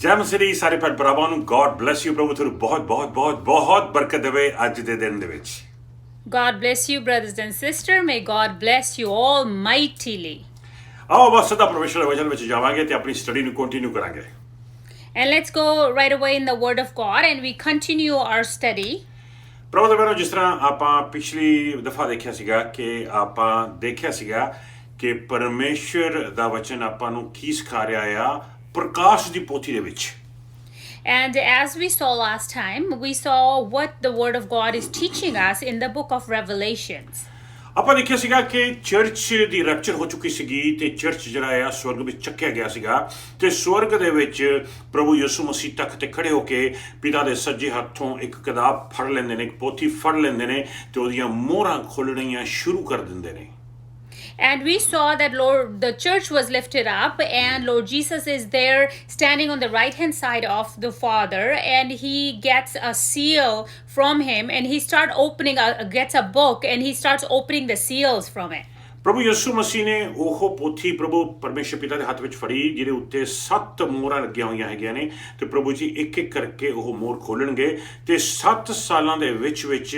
ਜੈ ਮਸੀਹ ਸਾਰੇ ਭੈਣ ਭਰਾਵਾਂ ਨੂੰ ਗॉड ਬlesਸ ਯੂ ਪ੍ਰਭੂ ਤੁਹਾਨੂੰ ਬਹੁਤ ਬਹੁਤ ਬਹੁਤ ਬਹੁਤ ਬਰਕਤ ਦੇਵੇ ਅੱਜ ਦੇ ਦਿਨ ਦੇ ਵਿੱਚ God bless you, brothers and sisters. May God bless you all mightily. ਆਓ ਬਸ ਸਦਾ ਪਰਮੇਸ਼ਰ ਦੇ ਵਚਨ ਵਿੱਚ ਜਾਵਾਂਗੇ ਤੇ ਆਪਣੀ ਸਟੱਡੀ ਨੂੰ ਕੰਟੀਨਿਊ ਕਰਾਂਗੇ And let's go right away in the Word of God and we continue our study. ਪ੍ਰਭੂ ਦੇ ਭੈਣੋ ਜਿਸ ਤਰ੍ਹਾਂ ਆਪਾਂ ਪਿਛਲੀ ਦਫਾ ਦੇਖਿਆ ਸੀਗਾ ਕਿ ਪਰਮੇਸ਼ਰ ਦਾ ਵਚਨ ਆਪਾਂ ਨੂੰ ਕੀ ਸਿਖਾ ਰਿਹਾ ਆ ਪ੍ਰਕਾਸ਼ ਦੀ ਪੋਥੀ ਦੇ ਵਿੱਚ And as we saw last time, we saw what the Word of God is teaching us in the book of Revelations. ਆਪਾਂ ਦੇਖਿਆ ਸੀਗਾ ਕਿ ਚਰਚ ਦੀ ਰੈਪਚਰ ਹੋ ਚੁੱਕੀ ਸੀਗੀ ਤੇ ਚਰਚ ਜਿਹੜਾ ਆ ਸਵਰਗ ਵਿੱਚ ਚੱਕਿਆ ਗਿਆ ਸੀਗਾ ਤੇ ਸਵਰਗ ਦੇ ਵਿੱਚ ਪ੍ਰਭੂ ਯਿਸੂ ਮਸੀਹ ਤੱਕ ਤੇ ਖੜੇ ਹੋ ਕੇ ਪਿਤਾ ਦੇ ਸੱਜੇ ਹੱਥੋਂ ਇੱਕ ਕਿਤਾਬ ਫੜ ਲੈਂਦੇ ਨੇ ਇੱਕ ਪੋਥੀ ਫੜ ਲੈਂਦੇ ਨੇ ਤੇ ਉਹਦੀਆਂ ਮੋਹਰਾਂ ਖੋਲਣੀਆਂ ਸ਼ੁਰੂ ਕਰ ਦਿੰਦੇ ਨੇ And we saw that the church was lifted up and Lord Jesus is there standing on the right hand side of the Father and he gets a seal from him and he gets a book and he starts opening the seals from it. ਪ੍ਰਭੂ ਯਿਸੂ ਮਸੀਹ ਨੇ ਉਹ ਪੋਥੀ ਪ੍ਰਭੂ ਪਰਮੇਸ਼ਰ ਪਿਤਾ ਦੇ ਹੱਥ ਵਿੱਚ ਫੜੀ ਜਿਹਦੇ ਉੱਤੇ 7 ਮੋਹਰਾਂ ਲੱਗੀਆਂ ਹੋਈਆਂ ਹੈਗੀਆਂ ਨੇ ਤੇ ਪ੍ਰਭੂ ਜੀ ਇੱਕ ਇੱਕ ਕਰਕੇ ਉਹ ਮੋਹਰ ਖੋਲਣਗੇ ਤੇ 7 ਸਾਲਾਂ ਦੇ ਵਿੱਚ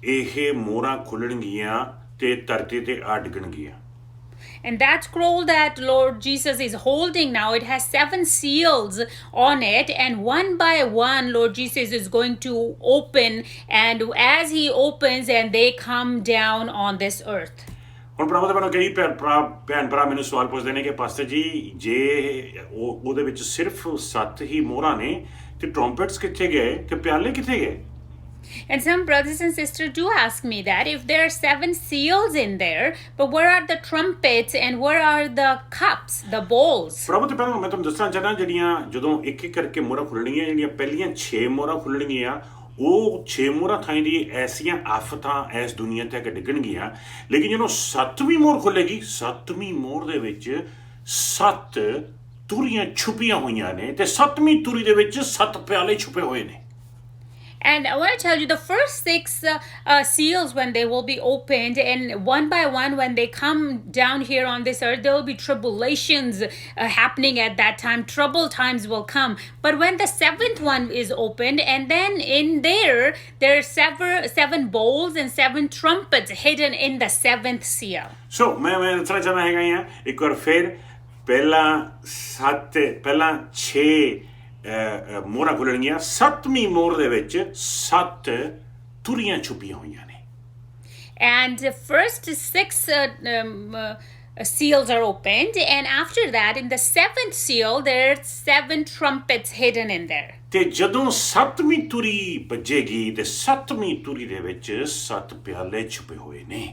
ਇਹ ਮੋਹਰਾਂ ਖੁੱਲਣਗੀਆਂ ਤੇ ਧਰਤੀ ਤੇ ਆ ਡਿੱਗਣਗੀਆਂ And that scroll that Lord Jesus is holding now, it has 7 seals on it. And one by one, Lord Jesus is going to open. And as he opens, and they come down on this earth. ਹੁਣ ਪ੍ਰਭੂ ਦੇ ਬਾਰੇ ਕਈ ਭੈਣ ਭਰਾ ਮੈਨੂੰ ਸਵਾਲ ਪੁੱਛਦੇ ਨੇ ਕਿ ਪਾਸਟਰ ਜੀ ਜੇ ਉਹਦੇ ਵਿੱਚ ਸਿਰਫ 7 ਹੀ ਮੋਹਰਾਂ ਨੇ ਤੇ ਟਰੰਪਟਸ ਕਿੱਥੇ ਗਏ ਤੇ ਪਿਆਲੇ ਕਿੱਥੇ ਗਏ And some brothers and sisters do ask me that if there are 7 seals in there, but where are the trumpets and where are the cups, the bowls? ਪ੍ਰਭੂ ਤੇ ਪਹਿਲਾਂ ਮੈਂ ਤੁਹਾਨੂੰ ਦੱਸਣਾ ਚਾਹਨਾ ਜਿਹੜੀਆਂ ਜਦੋਂ ਇੱਕ ਇੱਕ ਕਰਕੇ ਮੋਹਰਾਂ ਖੁੱਲਣਗੀਆਂ ਜਿਹੜੀਆਂ ਪਹਿਲੀਆਂ 6 ਮੋਹਰਾਂ ਖੁੱਲਣਗੀਆਂ ਉਹ 6 ਮੋਹਰਾਂ ਥਾਈਂ ਦੀ ਐਸੀਆਂ ਆਫਤਾਂ ਇਸ ਦੁਨੀਆ ਤੇ ਆ ਕੇ ਡਿੱਗਣਗੀਆਂ ਲੇਕਿਨ ਜਦੋਂ 7ਵੀਂ ਮੋਹਰ ਖੁੱਲੇਗੀ 7ਵੀਂ ਮੋਹਰ ਦੇ ਵਿੱਚ 7 ਤੁਰੀਆਂ ਛੁਪੀਆਂ ਹੋਈਆਂ ਨੇ ਤੇ 7ਵੀਂ ਤੁਰੀ ਦੇ ਵਿੱਚ 7 ਪਿਆਲੇ ਛੁਪੇ ਹੋਏ ਨੇ And I want to tell you the first 6 seals when they will be opened and one by one when they come down here on this earth there will be tribulations happening at that time. Trouble times will come. But when the 7th one is opened and then in there are 7 bowls and 7 trumpets hidden in the 7th seal. So मैं ਦੱਸਣਾ ਚਾਹੁੰਦਾ ਹੈਗਾ ਆ ਇੱਕ ਵਾਰ ਫਿਰ ਪਹਿਲਾਂ 6 ਮੋਹਰਾਂ ਖੁੱਲਣਗੀਆਂ 7ਵੀਂ ਮੋਹਰ ਦੇ ਵਿੱਚ 7 ਤੁਰੀਆਂ ਛੁਪੀਆਂ ਹੋਈਆਂ ਨੇ And the first 6 seals are opened and after that in the 7th seal there are 7 trumpets hidden in there. ਤੇ ਜਦੋਂ 7ਵੀਂ ਤੁਰੀ ਵੱਜੇਗੀ ਤੇ 7ਵੀਂ ਤੁਰੀ ਦੇ ਵਿੱਚ 7 ਪਿਆਲੇ ਛੁਪੇ ਹੋਏ ਨੇ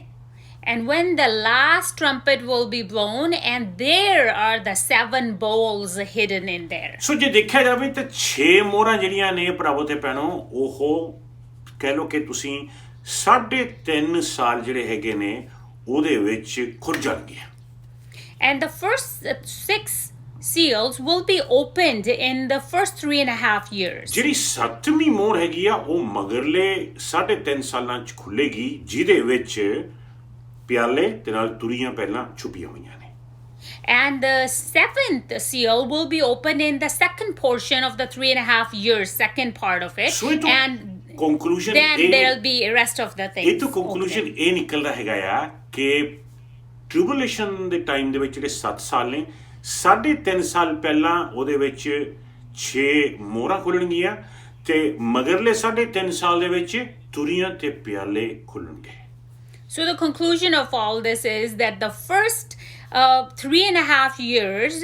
And when the last trumpet will be blown and there are the 7 bowls hidden in there. ਸੋ ਜੇ ਦੇਖਿਆ ਜਾਵੇ ਤਾਂ 6 ਮੋਹਰਾਂ ਜਿਹੜੀਆਂ ਨੇ ਭਰਾਵੋ ਤੇ ਭੈਣੋ ਉਹ ਕਹਿ ਲੋ ਕਿ ਤੁਸੀਂ 3.5 ਸਾਲ ਜਿਹੜੇ ਹੈਗੇ ਨੇ ਉਹਦੇ ਵਿੱਚ ਖੁਰ ਜਾਣਗੇ And the first 6 seals will be opened in the first 3.5 years. ਜਿਹੜੀ 7ਵੀਂ ਮੋਹਰ ਹੈਗੀ ਆ ਉਹ ਮਗਰਲੇ 3.5 ਸਾਲਾਂ ਚ ਖੁੱਲੇਗੀ ਜਿਹਦੇ ਵਿੱਚ ਪਿਆਲੇ ਤੇ ਨਾਲ ਤੁਰੀਆਂ ਪਹਿਲਾਂ ਛੁਪੀਆਂ ਹੋਈਆਂ ਨੇ And the 7th seal will be opened in the second portion of the 3.5 years, second part of it. So and conclusion then there will be rest of the things. ਇਹ ਤੋਂ conclusion ਇਹ ਨਿਕਲਦਾ ਹੈਗਾ ਆ ਕਿ ਟ੍ਰਿਬੂਲੇਸ਼ਨ ਦੇ ਟਾਈਮ ਦੇ ਵਿੱਚ ਜਿਹੜੇ 7 ਸਾਲ ਨੇ 3.5 ਸਾਲ ਪਹਿਲਾਂ ਉਹਦੇ ਵਿੱਚ 6 ਮੋਹਰਾਂ ਖੁੱਲਣਗੀਆਂ ਤੇ ਮਗਰਲੇ 3.5 ਸਾਲ ਦੇ ਵਿੱਚ ਤੁਰੀਆਂ ਤੇ ਪਿਆਲੇ ਖੁੱਲਣਗੇ So the conclusion of all this is that the first 3.5 years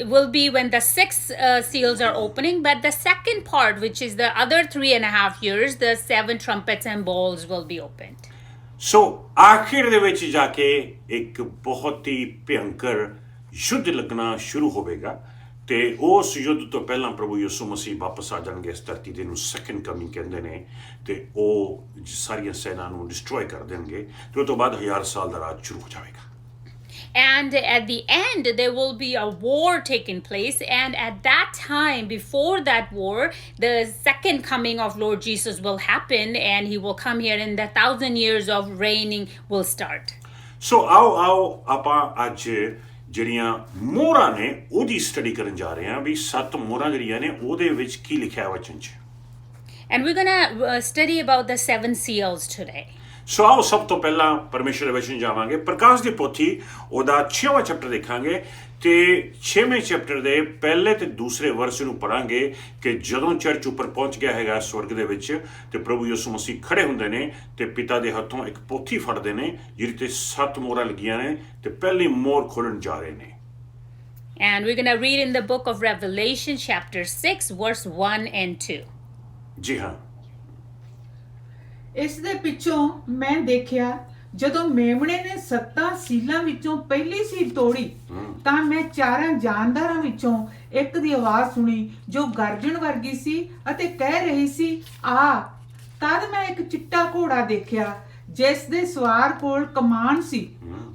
will be when the 6 seals are opening, but the second part, which is the other 3.5 years, the 7 trumpets and bowls will be opened. So ਆਖਿਰ ਦੇ ਵਿੱਚ ਜਾ ਕੇ ਇੱਕ ਬਹੁਤ ਹੀ ਭਿਅੰਕਰ ਯੁੱਧ ਲੱਗਣਾ ਸ਼ੁਰੂ ਹੋਵੇਗਾ ਤੇ ਉਸ ਯੁੱਧ ਤੋਂ ਪਹਿਲਾਂ ਪ੍ਰਭੂ ਯਿਸੂ ਮਸੀਹ ਵਾਪਸ ਆ ਜਾਣਗੇ ਇਸ ਧਰਤੀ ਦੇ ਨੂੰ ਸੈਕੰਡ ਕਮਿੰਗ ਕਹਿੰਦੇ ਨੇ ਤੇ ਉਹ ਸਾਰੀਆਂ ਸੈਨਾ ਨੂੰ ਡਿਸਟਰੋਏ ਕਰ ਦੇਣਗੇ ਤੇ ਉਸ ਤੋਂ ਬਾਅਦ 1000 ਸਾਲ ਦਾ ਰਾਜ ਸ਼ੁਰੂ ਹੋ ਜਾਵੇਗਾ And at the end, there will be a war taking place. And at that time, before that war, the second coming of Lord Jesus will happen. And he will come here and the 1,000 years of reigning will start. So, ਆਓ ਆਪਾਂ ਅੱਜ ਜਿਹੜੀਆਂ ਮੋਹਰਾਂ ਨੇ ਉਹਦੀ study ਕਰਨ ਜਾ ਰਹੇ ਹਾਂ ਵੀ 7 ਮੋਹਰਾਂ ਜਿਹੜੀਆਂ ਨੇ ਉਹਦੇ ਵਿੱਚ ਕੀ ਲਿਖਿਆ ਵਚਨ 'ਚ। And we're going to study about the 7 seals today. ਸੋ ਆਓ ਸਭ ਤੋਂ ਪਹਿਲਾਂ ਪਰਮੇਸ਼ਰ ਦੇ ਵਚਨ ਜਾਵਾਂਗੇ। ਪ੍ਰਕਾਸ਼ ਦੀ ਪੋਥੀ ਉਹਦਾ 6ਵਾਂ ਚੈਪਟਰ ਦੇਖਾਂਗੇ ਤੇ 6ਵੇਂ ਚੈਪਟਰ ਦੇ ਪਹਿਲੇ ਤੇ ਦੂਸਰੇ ਵਰਸ ਨੂੰ ਪੜਾਂਗੇ ਕਿ ਜਦੋਂ ਚਰਚ ਉੱਪਰ ਪਹੁੰਚ ਗਿਆ ਹੈਗਾ ਸਵਰਗ ਦੇ ਵਿੱਚ ਤੇ ਪ੍ਰਭੂ ਯਿਸੂ ਮਸੀਹ ਖੜੇ ਹੁੰਦੇ ਨੇ ਤੇ ਪਿਤਾ ਦੇ ਹੱਥੋਂ ਇੱਕ ਪੋਥੀ ਫੜਦੇ ਨੇ ਜਿਹਦੇ ਤੇ 7 ਮੋਹਰਾਂ ਲੱਗੀਆਂ ਨੇ ਤੇ ਪਹਿਲੀ ਮੋਹਰ ਖੋਲਣ ਜਾ ਰਹੇ ਨੇ। And we're going to read in the book of Revelation chapter 6 verse 1 and 2. ਜੀ ਹਾਂ। ਇਸ ਦੇ ਪਿੱਛੋਂ ਮੈਂ ਦੇਖਿਆ ਜਦੋਂ ਮੇਮਣੇ ਨੇ 7 ਸੀਲਾਂ ਵਿੱਚੋਂ ਪਹਿਲੀ ਸੀਲ ਤੋੜੀ ਤਾਂ ਮੈਂ 4 ਜਾਨਦਾਰਾਂ ਵਿੱਚੋਂ ਇੱਕ ਦੀ ਆਵਾਜ਼ ਸੁਣੀ ਜੋ ਗਰਜਣ ਵਰਗੀ ਸੀ ਅਤੇ ਕਹਿ ਰਹੀ ਸੀ ਆ। ਤਦ ਮੈਂ ਇੱਕ ਚਿੱਟਾ ਘੋੜਾ ਦੇਖਿਆ ਜਿਸ ਦੇ ਸਵਾਰ ਕੋਲ ਕਮਾਨ ਸੀ।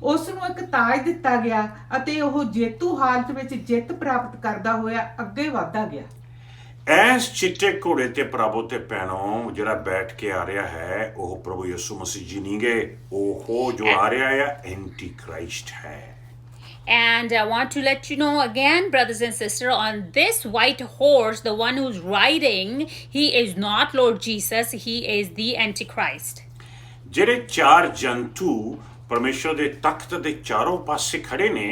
ਉਸ ਨੂੰ ਇੱਕ ਤਾਜ ਦਿੱਤਾ ਗਿਆ ਅਤੇ ਉਹ ਜੇਤੂ ਹਾਲਤ ਵਿੱਚ ਜਿੱਤ ਪ੍ਰਾਪਤ ਕਰਦਾ ਹੋਇਆ ਅੱਗੇ ਵਧਦਾ ਗਿਆ। ਐਸ ਚਿੱਟੇ ਘੋੜੇ ਤੇ ਪ੍ਰਭੂ ਤੇ ਭੈਣੋ ਜਿਹੜਾ ਬੈਠ ਕੇ ਆ ਰਿਹਾ ਹੈ ਉਹ ਪ੍ਰਭੂ ਯਿਸੂ ਮਸੀਹ ਜੀ ਨਹੀਂ ਗੇ, ਉਹ ਜੋ ਆ ਰਿਹਾ ਹੈ ਐਂਟੀ ਕ੍ਰਾਈਸਟ ਹੈ। And I want to let you know again, brothers and sisters, on this white horse, the one who's riding, he is not Lord Jesus, he is the Antichrist. ਜਿਹੜੇ 4 ਜੰਤੂ ਪਰਮੇਸ਼ਰ ਦੇ ਤਖਤ ਦੇ ਚਾਰੋਂ ਪਾਸੇ ਖੜੇ ਨੇ,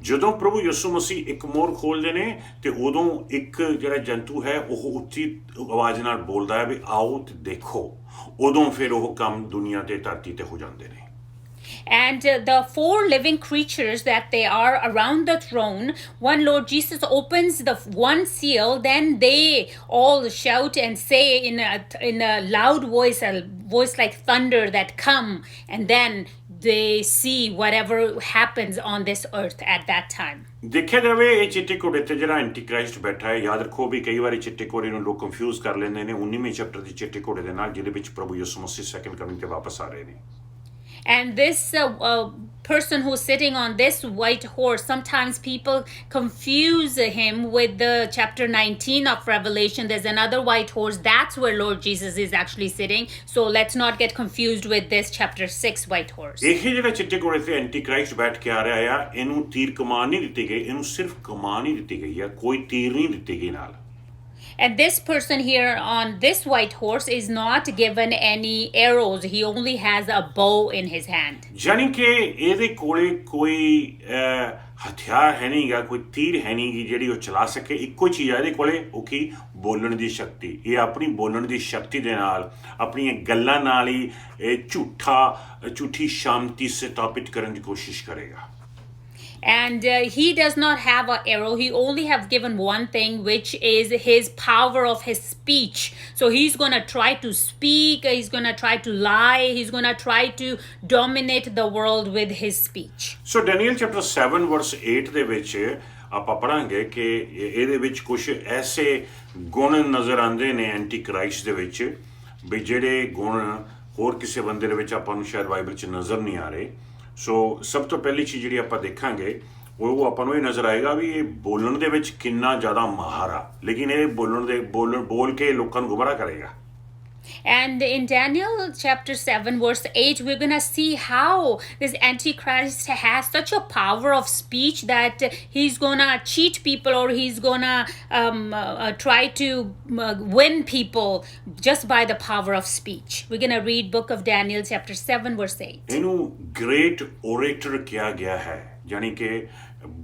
ਜਦੋਂ ਪ੍ਰਭੂ ਯਿਸੂ ਮਸੀਹ ਇੱਕ ਮੋਹਰ ਖੋਲਦੇ ਨੇ ਤੇ ਉਦੋਂ ਇੱਕ ਜਿਹੜਾ ਜੰਤੂ ਹੈ ਉਹ ਉੱਚੀ ਆਵਾਜ਼ ਨਾਲ ਬੋਲਦਾ ਹੈ ਵੀ ਆਓ ਤੇ ਦੇਖੋ, ਉਦੋਂ ਫਿਰ ਉਹ ਕੰਮ ਦੁਨੀਆ ਤੇ ਧਰਤੀ ਤੇ ਹੋ ਜਾਂਦੇ ਨੇ। And the 4 living creatures that they are around the throne, when Lord Jesus opens the one seal, then they all shout and say in a loud voice, a voice like thunder, that come, and then they see whatever happens on this earth at that time. ਦੇਖਿਆ ਜਾਵੇ ਇਹ ਚਿੱਟੇ ਘੋੜੇ ਤੇ ਜਿਹੜਾ anti Christ ਬੈਠਾ ਹੈ, ਯਾਦ ਰੱਖੋ ਵੀ ਕਈ ਵਾਰੀ ਚਿੱਟੇ ਘੋੜੇ ਨੂੰ ਲੋਕ ਕੰਫਿਊਜ਼ ਕਰ ਲੈਂਦੇ ਨੇ 19ਵੇਂ ਚੈਪਟਰ ਦੇ ਚਿੱਟੇ ਘੋੜੇ ਦੇ ਨਾਲ, ਜਿਹਦੇ ਵਿੱਚ ਪ੍ਰਭੂ ਯਿਸੂ ਮਸੀਹ ਸੈਕੰਡ ਕਮਿੰਗ ਤੇ ਵਾਪਸ ਆ ਰਹੇ ਨੇ। And this person who's sitting on this white horse, sometimes people confuse him with the chapter 19 of Revelation. There's another white horse. That's where Lord Jesus is actually sitting. So let's not get confused with this chapter 6 white horse. ਇਹ ਜਿਹੜਾ ਚਿੱਟੇ ਘੋੜੇ ਤੇ anti Christ ਬੈਠ ਕੇ ਆ ਰਿਹਾ ਆ, ਇਹਨੂੰ ਤੀਰ ਕਮਾਨ ਨਹੀਂ ਦਿੱਤੀ ਗਈ, ਇਹਨੂੰ ਸਿਰਫ ਕਮਾਨ ਹੀ ਦਿੱਤੀ ਗਈ ਆ, ਕੋਈ ਤੀਰ ਨਹੀਂ ਦਿੱਤੀ ਗਈ ਨਾਲ। And this person here on this white horse is not given any arrows. He only has a bow in his hand. ਜਾਨੀ ਕਿ ਇਹਦੇ ਕੋਲੇ ਕੋਈ ਹਥਿਆਰ ਹੈ ਨਹੀਂਗਾ, ਕੋਈ ਤੀਰ ਹੈ ਨਹੀਂਗੀ ਜਿਹੜੀ ਉਹ ਚਲਾ ਸਕੇ। ਇੱਕੋ ਚੀਜ਼ ਹੈ ਇਹਦੇ ਕੋਲੇ, ਉਹ ਕੀ? ਬੋਲਣ ਦੀ ਸ਼ਕਤੀ। ਇਹ ਆਪਣੀ ਬੋਲਣ ਦੀ ਸ਼ਕਤੀ ਦੇ ਨਾਲ, ਆਪਣੀਆਂ ਗੱਲਾਂ ਨਾਲ ਹੀ ਇਹ ਝੂਠੀ ਸ਼ਾਂਤੀ ਸਥਾਪਿਤ ਕਰਨ ਦੀ ਕੋਸ਼ਿਸ਼ ਕਰੇਗਾ। And he does not have an arrow. He only have given one thing, which is his power of his speech. So he's going to try to speak. He's going to try to lie. He's going to try to dominate the world with his speech. So Daniel chapter 7 verse 8 ਦੇ ਵਿੱਚ ਆਪਾਂ ਪੜਾਂਗੇ ਕਿ ਇਹਦੇ ਵਿੱਚ ਕੁਝ ਐਸੇ ਗੁਣ ਨਜ਼ਰ ਆਉਂਦੇ ਨੇ ਐਂਟੀ ਕ੍ਰਾਈਸਟ ਦੇ ਵਿੱਚ ਵੀ ਜਿਹੜੇ ਗੁਣ ਹੋਰ ਕਿਸੇ ਬੰਦੇ ਦੇ ਵਿੱਚ ਆਪਾਂ ਨੂੰ ਸ਼ਾਇਦ ਬਾਈਬਲ 'ਚ ਨਜ਼ਰ ਨਹੀਂ ਆ ਰਹੇ। ਸੋ ਸਭ ਤੋਂ ਪਹਿਲੀ ਚੀਜ਼ ਜਿਹੜੀ ਆਪਾਂ ਦੇਖਾਂਗੇ ਉਹ ਆਪਾਂ ਨੂੰ ਇਹ ਨਜ਼ਰ ਆਏਗਾ ਵੀ ਇਹ ਬੋਲਣ ਦੇ ਵਿੱਚ ਕਿੰਨਾ ਜ਼ਿਆਦਾ ਮਾਹਰ ਆ, ਲੇਕਿਨ ਇਹ ਬੋਲ ਕੇ ਲੋਕਾਂ ਨੂੰ ਗੁੰਮਰਾਹ ਕਰੇਗਾ। And in Daniel chapter 7 verse 8, we're going to see how this Antichrist has such a power of speech that he's going to cheat people, or he's going to try to win people just by the power of speech. We're going to read book of Daniel chapter 7 verse 8. ਇਹਨੂੰ great orator ਕਿਹਾ ਗਿਆ ਹੈ, ਯਾਨੀ ਕਿ